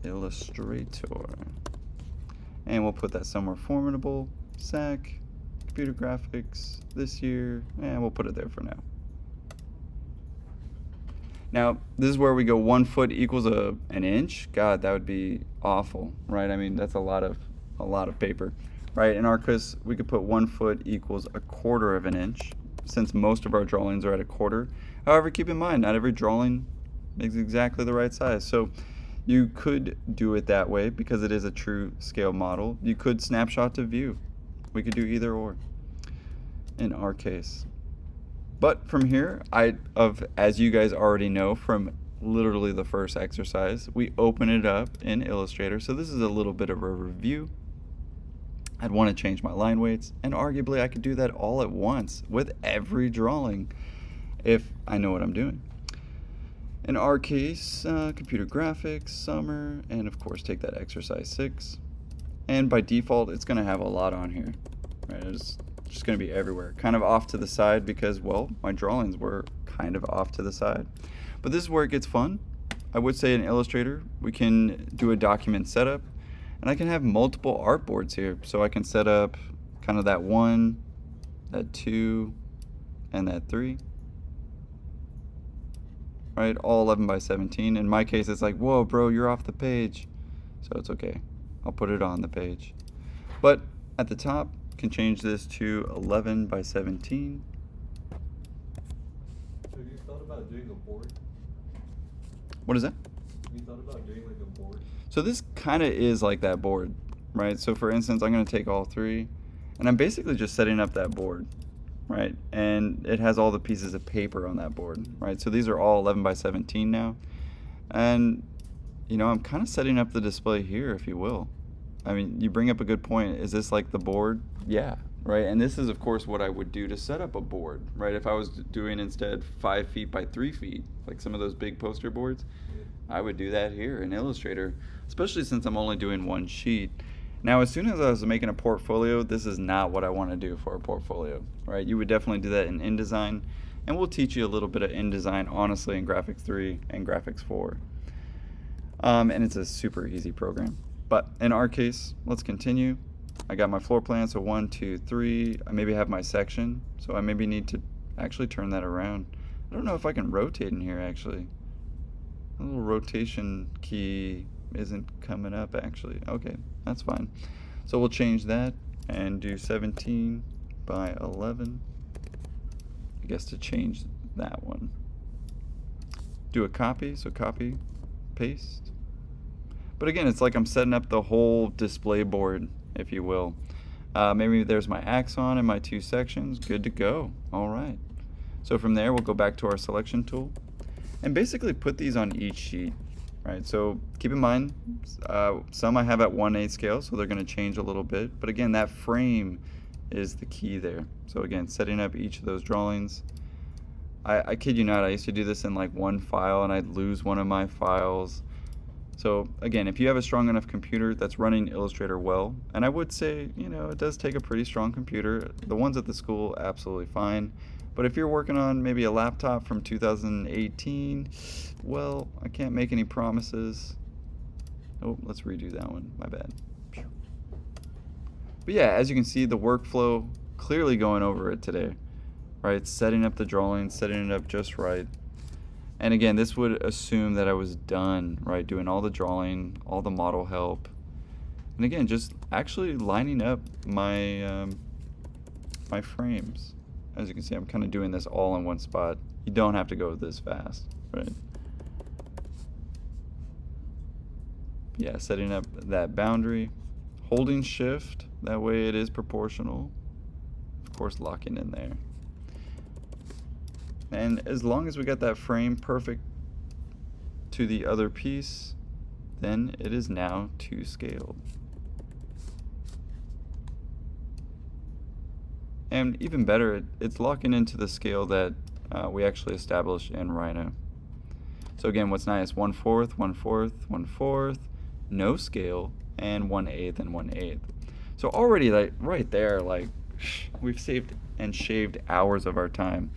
Illustrator. And we'll put that somewhere formidable, SAC, computer graphics this year, and we'll put it there for now. Now, this is where we go 1 foot equals an inch. God, that would be awful, right? I mean, that's a lot of paper, right? In our case, we could put 1 foot equals 1/4 of an inch, since most of our drawings are at 1/4. However, keep in mind, not every drawing is exactly the right size. So you could do it that way because it is a true scale model. You could snapshot to view. We could do either or in our case. But from here, as you guys already know from literally the first exercise, we open it up in Illustrator. So this is a little bit of a review. I'd want to change my line weights, and arguably I could do that all at once with every drawing if I know what I'm doing. In our case, computer graphics, summer, and of course take that exercise 6. And by default, it's going to have a lot on here, right? It's just going to be everywhere. Kind of off to the side because, well, my drawings were kind of off to the side. But this is where it gets fun. I would say in Illustrator, we can do a document setup, and I can have multiple artboards here. So I can set up kind of that 1, that 2, and that 3. Right, all 11 by 17. In my case, it's like, whoa, bro, you're off the page. So it's okay. I'll put it on the page. But at the top, can change this to 11 by 17. So have you thought about doing a board? What is that? Have you thought about doing like a board? So this kind of is like that board, right? So for instance, I'm going to take all 3, and I'm basically just setting up that board, right? And it has all the pieces of paper on that board, right? So these are all 11 by 17 now. And, you know, I'm kind of setting up the display here, if you will. I mean, you bring up a good point. Is this like the board? Yeah, right? And this is, of course, what I would do to set up a board, right? If I was doing instead 5 feet by 3 feet, like some of those big poster boards, I would do that here in Illustrator, especially since I'm only doing 1 sheet. Now, as soon as I was making a portfolio, this is not what I want to do for a portfolio, right? You would definitely do that in InDesign, and we'll teach you a little bit of InDesign, honestly, in Graphics 3 and Graphics 4. And it's a super easy program. But in our case, let's continue. I got my floor plan, so 1, 2, 3. I maybe have my section, so I maybe need to actually turn that around. I don't know if I can rotate in here actually. A little rotation key isn't coming up actually. Okay, that's fine. So we'll change that and do 17 by 11. I guess to change that one. Do a copy, so copy, paste. But again, it's like I'm setting up the whole display board, if you will. Maybe there's my axon and my 2 sections. Good to go. All right. So from there, we'll go back to our selection tool and basically put these on each sheet. Right. So keep in mind, some I have at 1/8 scale, so they're going to change a little bit. But again, that frame is the key there. So again, setting up each of those drawings. I kid you not, I used to do this in like one file and I'd lose one of my files. So again, if you have a strong enough computer that's running Illustrator well, and I would say, you know, it does take a pretty strong computer. The ones at the school, absolutely fine. But if you're working on maybe a laptop from 2018, well, I can't make any promises. Oh, let's redo that one, my bad. But yeah, as you can see, the workflow, clearly going over it today, right? Setting up the drawing, setting it up just right. And again, this would assume that I was done, right? Doing all the drawing, all the model help. And again, just actually lining up my, my frames. As you can see, I'm kind of doing this all in one spot. You don't have to go this fast, right? Yeah, setting up that boundary, holding shift, that way it is proportional. Of course, locking in there. And as long as we got that frame perfect to the other piece, then it is now to scale. And even better, it's locking into the scale that we actually established in Rhino. So again, what's nice, 1/4, 1/4, 1/4, no scale, and 1/8 and 1/8. So already, like right there, like we've saved and shaved hours of our time.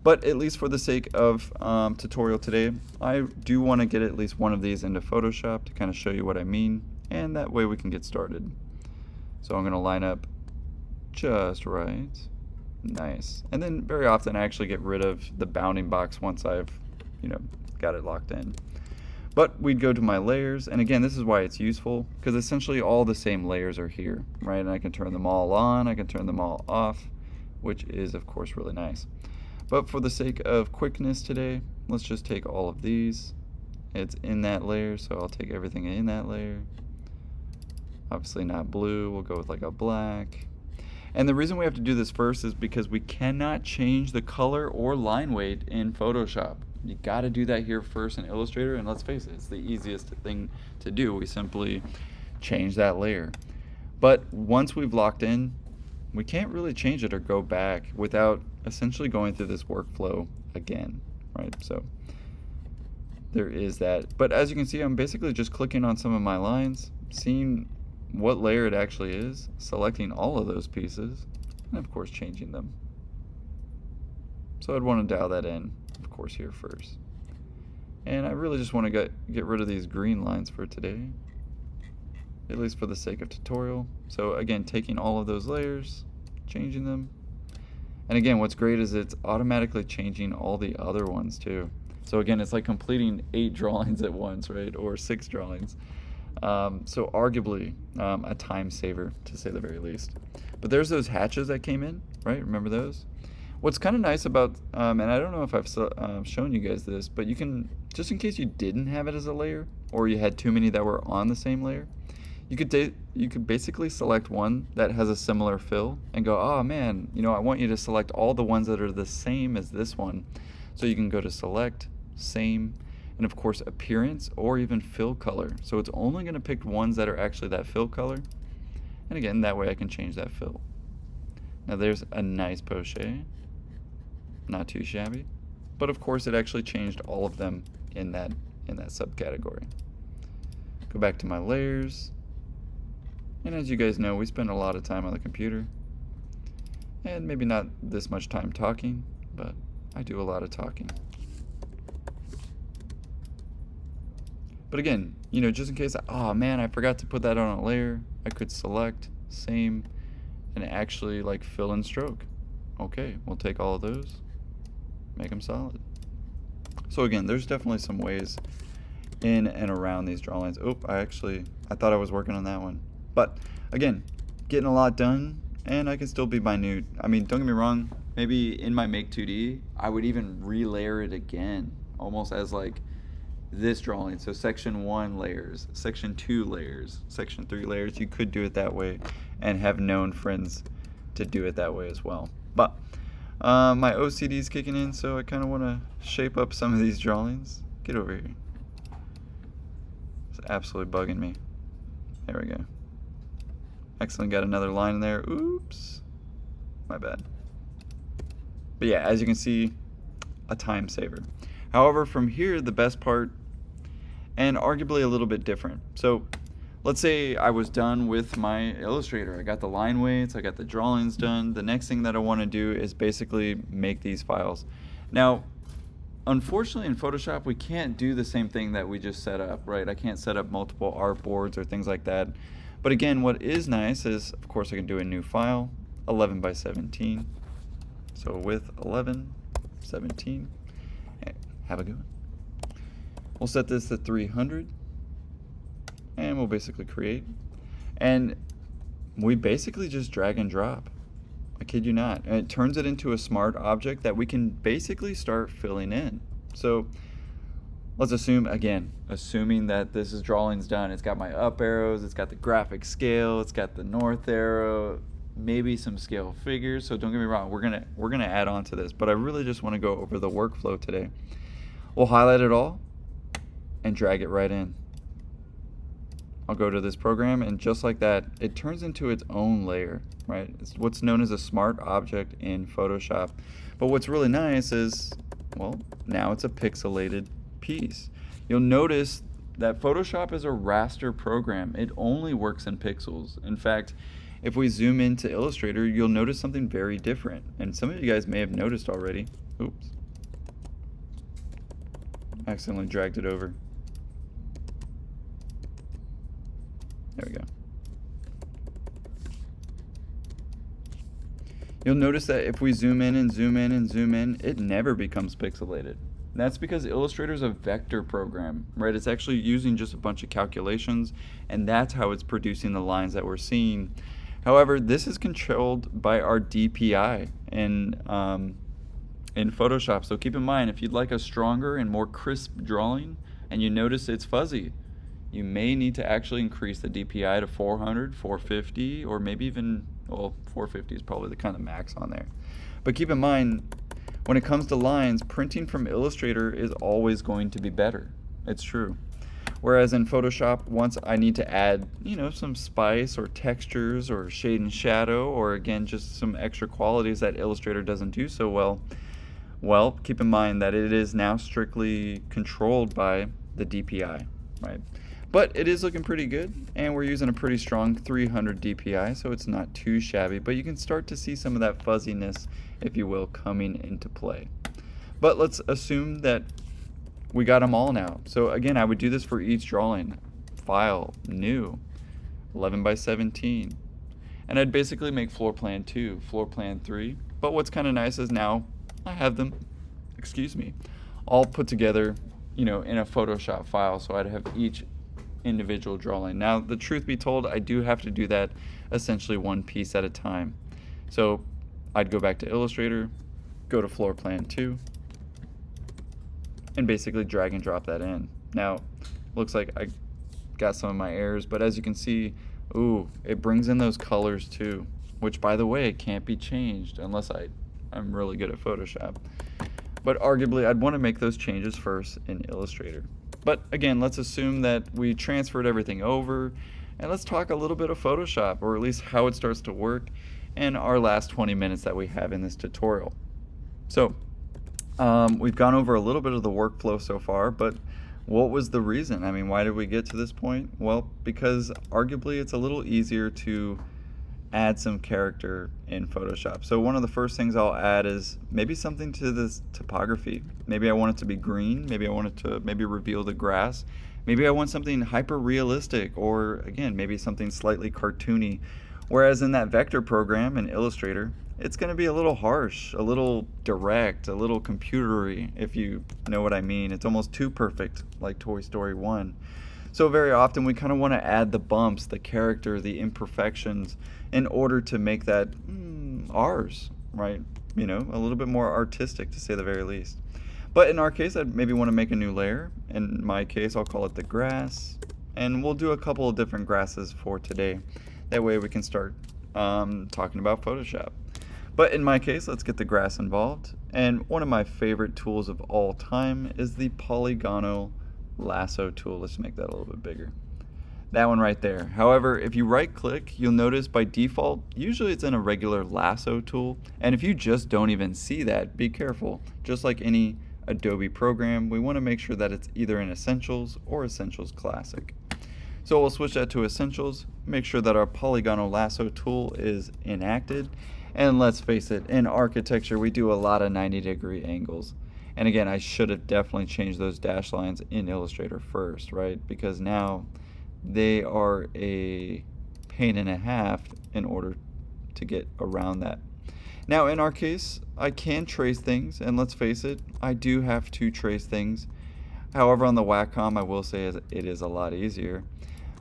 But at least for the sake of tutorial today, I do want to get at least one of these into Photoshop to kind of show you what I mean, and that way we can get started. So I'm going to line up just right. Nice. And then very often I actually get rid of the bounding box once I've, you know, got it locked in. But we'd go to my layers, and again, this is why it's useful, because essentially all the same layers are here, right? And I can turn them all on, I can turn them all off, which is of course really nice. But for the sake of quickness today, let's just take all of these. It's in that layer, so I'll take everything in that layer. Obviously not blue, we'll go with like a black. And the reason we have to do this first is because we cannot change the color or line weight in Photoshop. You gotta do that here first in Illustrator, and let's face it, it's the easiest thing to do. We simply change that layer. But once we've locked in, we can't really change it or go back without essentially going through this workflow again, right? So there is that. But as you can see, I'm basically just clicking on some of my lines, seeing what layer it actually is, selecting all of those pieces, and of course changing them. So I'd want to dial that in, of course, here first. And I really just want to get rid of these green lines for today, at least for the sake of tutorial. So again, taking all of those layers, changing them. And again, what's great is it's automatically changing all the other ones too. So again, it's like completing 8 drawings at once, right? Or 6 drawings. So arguably a time saver, to say the very least. But there's those hatches that came in, right? Remember those? What's kind of nice about, and I don't know if I've shown you guys this, but you can, just in case you didn't have it as a layer, or you had too many that were on the same layer, you could basically select one that has a similar fill and go, oh man, you know, I want you to select all the ones that are the same as this one. So you can go to select, same, and of course appearance, or even fill color. So it's only going to pick ones that are actually that fill color. And again, that way I can change that fill. Now there's a nice poche, not too shabby, but of course it actually changed all of them in that subcategory. Go back to my layers. And as you guys know, we spend a lot of time on the computer. And maybe not this much time talking, but I do a lot of talking. But again, you know, just in case, oh man, I forgot to put that on a layer, I could select same, and actually like fill and stroke. Okay, we'll take all of those, make them solid. So again, there's definitely some ways in and around these draw lines. Oh, I thought I was working on that one. But again, getting a lot done, and I can still be minute. I mean, don't get me wrong, maybe in my Make 2D, I would even relayer it again, almost as like this drawing. So section 1 layers, section 2 layers, section 3 layers. You could do it that way and have known friends to do it that way as well. But my OCD is kicking in, so I kind of want to shape up some of these drawings. Get over here. It's absolutely bugging me. There we go. Excellent, got another line in there. Oops, my bad. But yeah, as you can see, a time saver. However, from here, the best part, and arguably a little bit different. So let's say I was done with my Illustrator. I got the line weights, I got the drawings done. The next thing that I want to do is basically make these files. Now, unfortunately in Photoshop, we can't do the same thing that we just set up, right? I can't set up multiple artboards or things like that. But again, what is nice is, of course, I can do a new file, 11 by 17. So width 11, 17. Have a good one. We'll set this to 300, and we'll basically create. And we basically just drag and drop. I kid you not. And it turns it into a smart object that we can basically start filling in. So let's assume, again, assuming that this is drawings done. It's got my up arrows, it's got the graphic scale, it's got the north arrow, maybe some scale figures. So don't get me wrong, we're gonna add on to this, but I really just want to go over the workflow today. We'll highlight it all and drag it right in. I'll go to this program, and just like that, it turns into its own layer, right? It's what's known as a smart object in Photoshop. But what's really nice is, well, now it's a pixelated piece. You'll notice that Photoshop is a raster program. It only works in pixels. In fact, if we zoom into Illustrator, you'll notice something very different. And some of you guys may have noticed already. Oops. Accidentally dragged it over. There we go. You'll notice that if we zoom in and zoom in and zoom in, it never becomes pixelated. And that's because Illustrator is a vector program, right? It's actually using just a bunch of calculations, and that's how it's producing the lines that we're seeing. However, this is controlled by our DPI in Photoshop. So keep in mind, if you'd like a stronger and more crisp drawing, and you notice it's fuzzy, you may need to actually increase the DPI to 400, 450, or maybe even, well, 450 is probably the kind of max on there. But keep in mind, when it comes to lines, printing from Illustrator is always going to be better. It's true. Whereas in Photoshop, once I need to add, some spice or textures or shade and shadow, or again, just some extra qualities that Illustrator doesn't do so well, keep in mind that it is now strictly controlled by the DPI, right? But it is looking pretty good, and we're using a pretty strong 300 DPI, so it's not too shabby, but you can start to see some of that fuzziness, if you will, coming into play. But let's assume that we got them all now. So again, I would do this for each drawing. File, new, 11 by 17. And I'd basically make floor plan 2, floor plan 3. But what's kind of nice is now I have them, all put together, in a Photoshop file, so I'd have each individual drawing. Now, the truth be told, I do have to do that essentially one piece at a time. So I'd go back to Illustrator, go to floor plan 2, and basically drag and drop that in. Now, looks like I got some of my errors, but as you can see, ooh, it brings in those colors too, which, by the way, can't be changed unless I'm really good at Photoshop. But arguably, I'd want to make those changes first in Illustrator. But again, let's assume that we transferred everything over, and let's talk a little bit of Photoshop, or at least how it starts to work in our last 20 minutes that we have in this tutorial. So we've gone over a little bit of the workflow so far, but what was the reason? I mean, why did we get to this point? Well, because arguably it's a little easier to add some character in Photoshop. So one of the first things I'll add is maybe something to this topography. Maybe I want it to be green, maybe I want it to reveal the grass, maybe I want something hyper realistic, or again, maybe something slightly cartoony, Whereas in that vector program in Illustrator, it's going to be a little harsh, a little direct, a little computery, if you know what I mean. It's almost too perfect, like Toy Story 1. So very often we kind of want to add the bumps, the character, the imperfections in order to make that ours, right? You know, a little bit more artistic, to say the very least. But in our case, I'd maybe want to make a new layer. In my case, I'll call it the grass. And we'll do a couple of different grasses for today. That way we can start talking about Photoshop. But in my case, let's get the grass involved. And one of my favorite tools of all time is the Polygonal Lasso tool. Let's make that a little bit bigger. That one right there. However, if you right click, you'll notice by default, usually it's in a regular lasso tool. And if you just don't even see that, be careful. Just like any Adobe program, we want to make sure that it's either in Essentials or Essentials Classic. So we'll switch that to Essentials, make sure that our Polygonal Lasso tool is enacted. And let's face it, in architecture, we do a lot of 90-degree angles. And again, I should have definitely changed those dash lines in Illustrator first, right? Because now they are a pain and a half in order to get around that. Now in our case, I can trace things, and let's face it, I do have to trace things. However, on the Wacom, I will say it is a lot easier.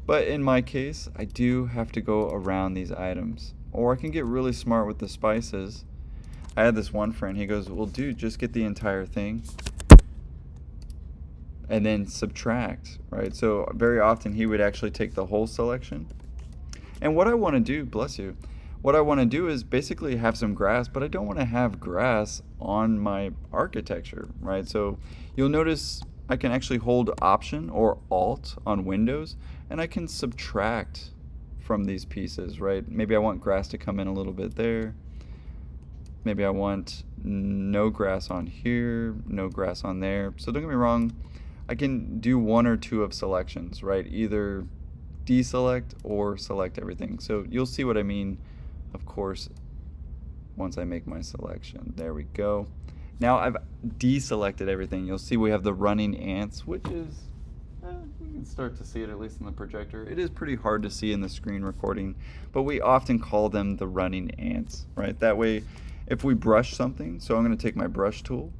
But in my case, I do have to go around these items. Or I can get really smart with the spices. I had this one friend, he goes, well dude, just get the entire thing and then subtract, right? So very often he would actually take the whole selection. And what I want to do, bless you, what I want to do is basically have some grass, but I don't want to have grass on my architecture, right? So you'll notice I can actually hold Option or Alt on Windows, and I can subtract from these pieces, right? Maybe I want grass to come in a little bit there. Maybe I want no grass on here, no grass on there. So don't get me wrong, I can do one or two of selections, right? Either deselect or select everything. So you'll see what I mean, of course, once I make my selection. There we go. Now I've deselected everything. You'll see we have the running ants, which is, you can start to see it at least in the projector. It is pretty hard to see in the screen recording, but we often call them the running ants, right? That way, if we brush something, so I'm going to take my brush tool,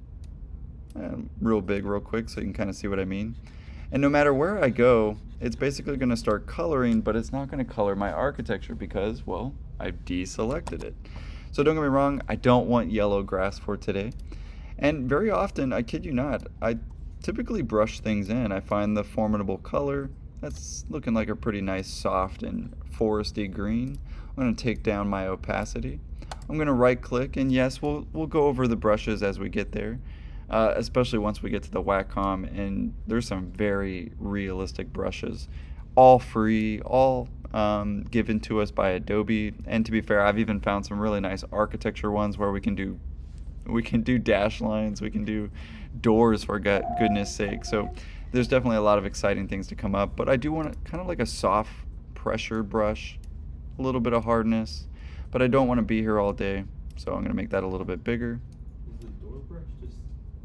real big, real quick, so you can kind of see what I mean. And no matter where I go, it's basically going to start coloring, but it's not going to color my architecture because, well, I've deselected it. So don't get me wrong, I don't want yellow grass for today. And very often, I kid you not, I typically brush things in. I find the Formidable color, that's looking like a pretty nice soft and foresty green. I'm going to take down my opacity. I'm going to right click, and yes, we'll go over the brushes as we get there, especially once we get to the Wacom, and there's some very realistic brushes, all free, all given to us by Adobe. And to be fair, I've even found some really nice architecture ones where we can do dash lines, we can do doors, for goodness sake. So there's definitely a lot of exciting things to come up, but I do want kind of like a soft pressure brush, a little bit of hardness, but I don't want to be here all day, so I'm going to make that a little bit bigger. Is the door brush just,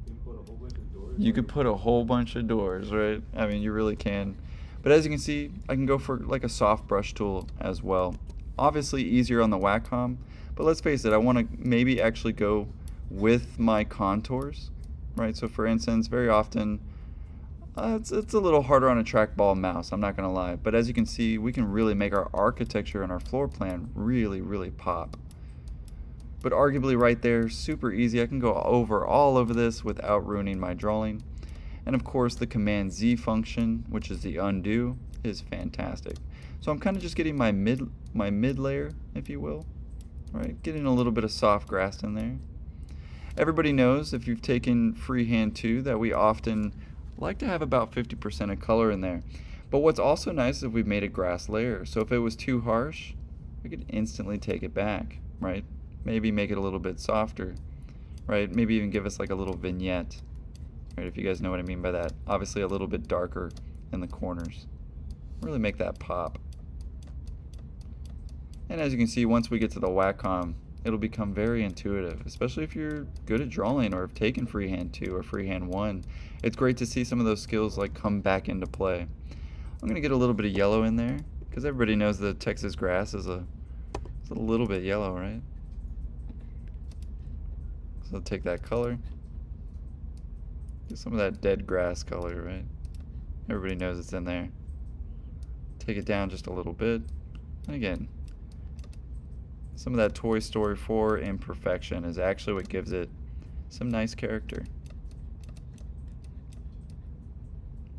you put a whole bunch of doors? You could put a whole bunch of doors, right? I mean, you really can. But as you can see, I can go for like a soft brush tool as well. Obviously easier on the Wacom, but let's face it, I want to maybe actually go with my contours, right? So for instance, very often it's a little harder on a trackball mouse, I'm not gonna lie, but as you can see, we can really make our architecture and our floor plan really pop. But arguably right there, super easy. I can go all over this without ruining my drawing. And of course the Command Z function, which is the undo, is fantastic. So I'm kind of just getting my mid layer, if you will, right? Getting a little bit of soft grass in there. Everybody knows, if you've taken Freehand 2, that we often like to have about 50% of color in there. But what's also nice is we've made a grass layer. So if it was too harsh, we could instantly take it back, right? Maybe make it a little bit softer, right? Maybe even give us like a little vignette, right? If you guys know what I mean by that. Obviously a little bit darker in the corners. Really make that pop. And as you can see, once we get to the Wacom, it'll become very intuitive, especially if you're good at drawing or have taken Freehand 2 or Freehand 1. It's great to see some of those skills like come back into play. I'm going to get a little bit of yellow in there because everybody knows that Texas grass is a It's a little bit yellow, right? So take that color. Get some of that dead grass color, right? Everybody knows it's in there. Take it down just a little bit. And again, some of that Toy Story 4 imperfection is actually what gives it some nice character.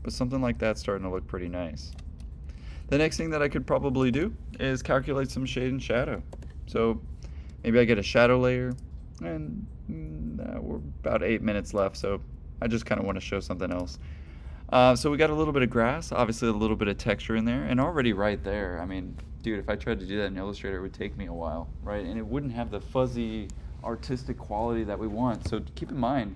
But something like that's starting to look pretty nice. The next thing that I could probably do is calculate some shade and shadow. So maybe I get a shadow layer, and we're about 8 minutes left, so I just kind of want to show something else. So we got a little bit of grass, obviously a little bit of texture in there, and already right there, I mean, dude, if I tried to do that in Illustrator, it would take me a while, right? And it wouldn't have the fuzzy, artistic quality that we want. So keep in mind,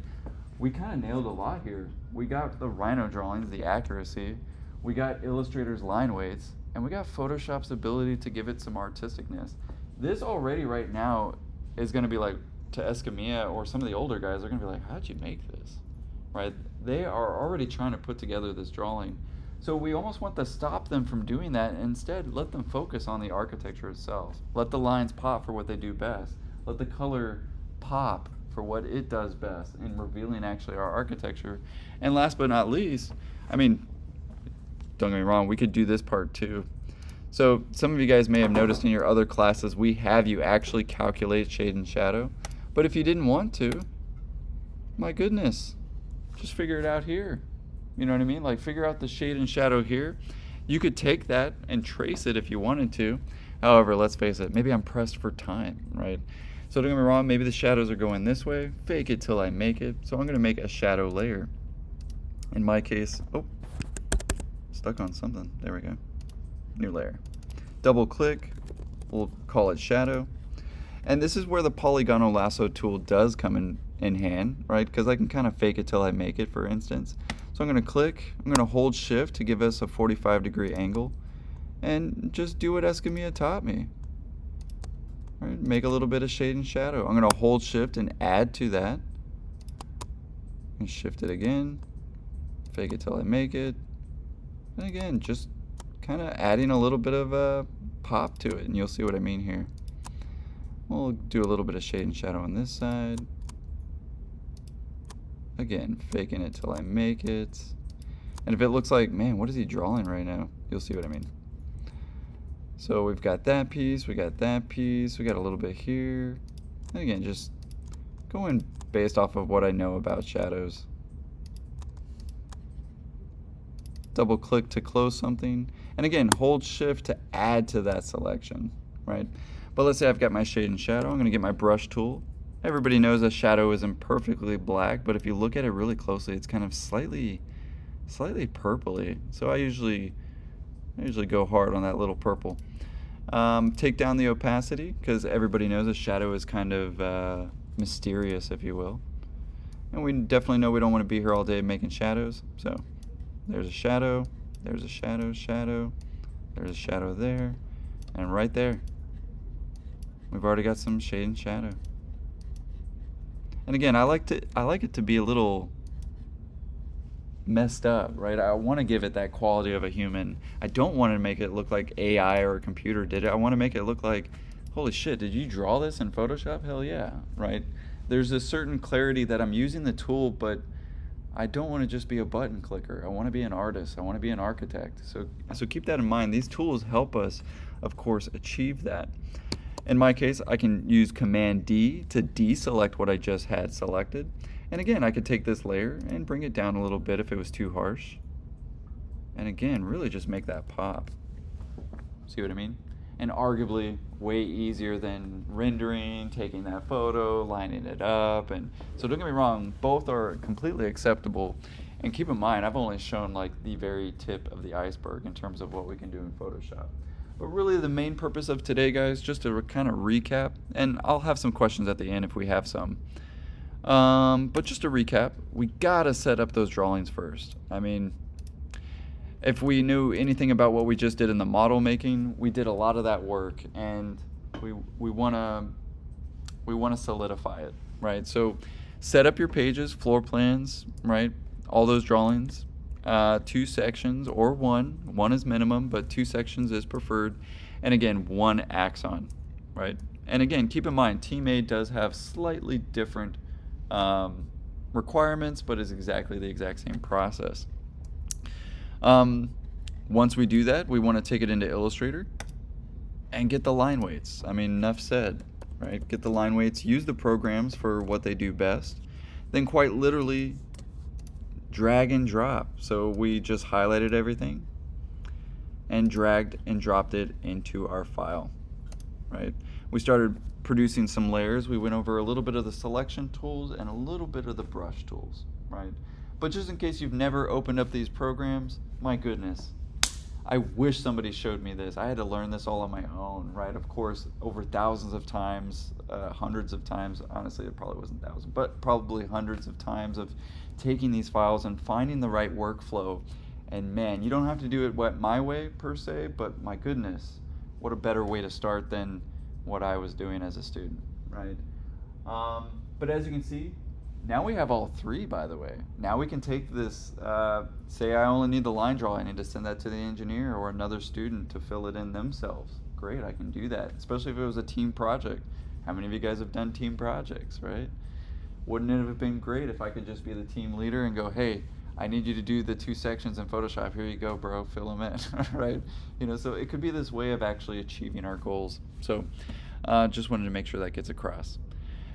we kind of nailed a lot here. We got the Rhino drawings, the accuracy, we got Illustrator's line weights, and we got Photoshop's ability to give it some artisticness. This already right now is going to be like, to Escamilla or some of the older guys, they're going to be like, how'd you make this? Right? They are already trying to put together this drawing. So we almost want to stop them from doing that and instead let them focus on the architecture itself. Let the lines pop for what they do best. Let the color pop for what it does best in revealing actually our architecture. And last but not least, I mean, don't get me wrong, we could do this part too. So some of you guys may have noticed in your other classes, we have you actually calculate shade and shadow. But if you didn't want to, my goodness, just figure it out here. You know what I mean? Like figure out the shade and shadow here. You could take that and trace it if you wanted to. However, let's face it, maybe I'm pressed for time, right? So don't get me wrong, maybe the shadows are going this way. Fake it till I make it. So I'm gonna make a shadow layer. In my case, oh, stuck on something. There we go. New layer. Double click, we'll call it shadow. And this is where the polygonal lasso tool does come in hand, right? Because I can kind of fake it till I make it, for instance. So I'm going to click, I'm going to hold shift to give us a 45-degree angle, and just do what Escamilla taught me. Right? Make a little bit of shade and shadow. I'm going to hold shift and add to that. And shift it again, fake it till I make it. And again, just kind of adding a little bit of a pop to it, and you'll see what I mean here. We'll do a little bit of shade and shadow on this side. Again, faking it till I make it. And if it looks like, man, what is he drawing right now? You'll see what I mean. So we've got that piece, we got that piece, we got a little bit here. And again, just going based off of what I know about shadows. Double click to close something. And again, hold shift to add to that selection, right? But let's say I've got my shade and shadow. I'm going to get my brush tool. Everybody knows a shadow isn't perfectly black, but if you look at it really closely, it's kind of slightly purpley. So I usually go hard on that little purple. Take down the opacity, because everybody knows a shadow is kind of mysterious, if you will. And we definitely know we don't want to be here all day making shadows. So there's a shadow, there's a shadow, shadow, there's a shadow there, and right there, we've already got some shade and shadow. And again, I like it to be a little messed up, right? I want to give it that quality of a human. I don't want to make it look like AI or a computer did it. I want to make it look like, holy shit, did you draw this in Photoshop? Hell yeah, right? There's a certain clarity that I'm using the tool, but I don't want to just be a button clicker. I want to be an artist. I want to be an architect. So keep that in mind. These tools help us, of course, achieve that. In my case, I can use Command D to deselect what I just had selected. And again, I could take this layer and bring it down a little bit if it was too harsh. And again, really just make that pop. See what I mean? And arguably way easier than rendering, taking that photo, lining it up. And so don't get me wrong, both are completely acceptable. And keep in mind, I've only shown like the very tip of the iceberg in terms of what we can do in Photoshop. But really the main purpose of today, guys, just to kind of recap, and I'll have some questions at the end if we have some. But just to recap, we gotta set up those drawings first. I mean, if we knew anything about what we just did in the model making, we did a lot of that work, and we wanna solidify it, right? So set up your pages, floor plans, right? All those drawings. 2 sections or one is minimum, but 2 sections is preferred, and again 1 axon. right? And again, keep in mind, Team A does have slightly different requirements, but is exactly the exact same process. Once we do that, we want to take it into Illustrator and get the line weights. I mean, enough said, right? Get the line weights, use the programs for what they do best, then quite literally drag and drop. So we just highlighted everything and dragged and dropped it into our file, right? We started producing some layers. We went over a little bit of the selection tools and a little bit of the brush tools, right? But just in case you've never opened up these programs, my goodness, I wish somebody showed me this. I had to learn this all on my own, right? Of course, over thousands of times, hundreds of times. Honestly, it probably wasn't thousands, but probably hundreds of times of taking these files and finding the right workflow. And man, you don't have to do it my way per se, but my goodness, what a better way to start than what I was doing as a student, right? But as you can see, now we have all three, by the way. Now we can take this, say I only need the line draw, I need to send that to the engineer or another student to fill it in themselves. Great, I can do that, especially if it was a team project. How many of you guys have done team projects, right? Wouldn't it have been great if I could just be the team leader and go, hey, I need you to do the 2 sections in Photoshop. Here you go, bro, fill them in, right? You know, so it could be this way of actually achieving our goals. So just wanted to make sure that gets across.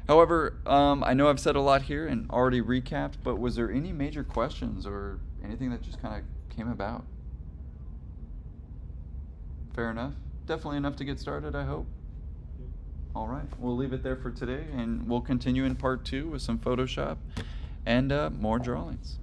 However, I know I've said a lot here and already recapped, but was there any major questions or anything that just kind of came about? Fair enough? Definitely enough to get started, I hope. All right, we'll leave it there for today, and we'll continue in part 2 with some Photoshop and more drawings.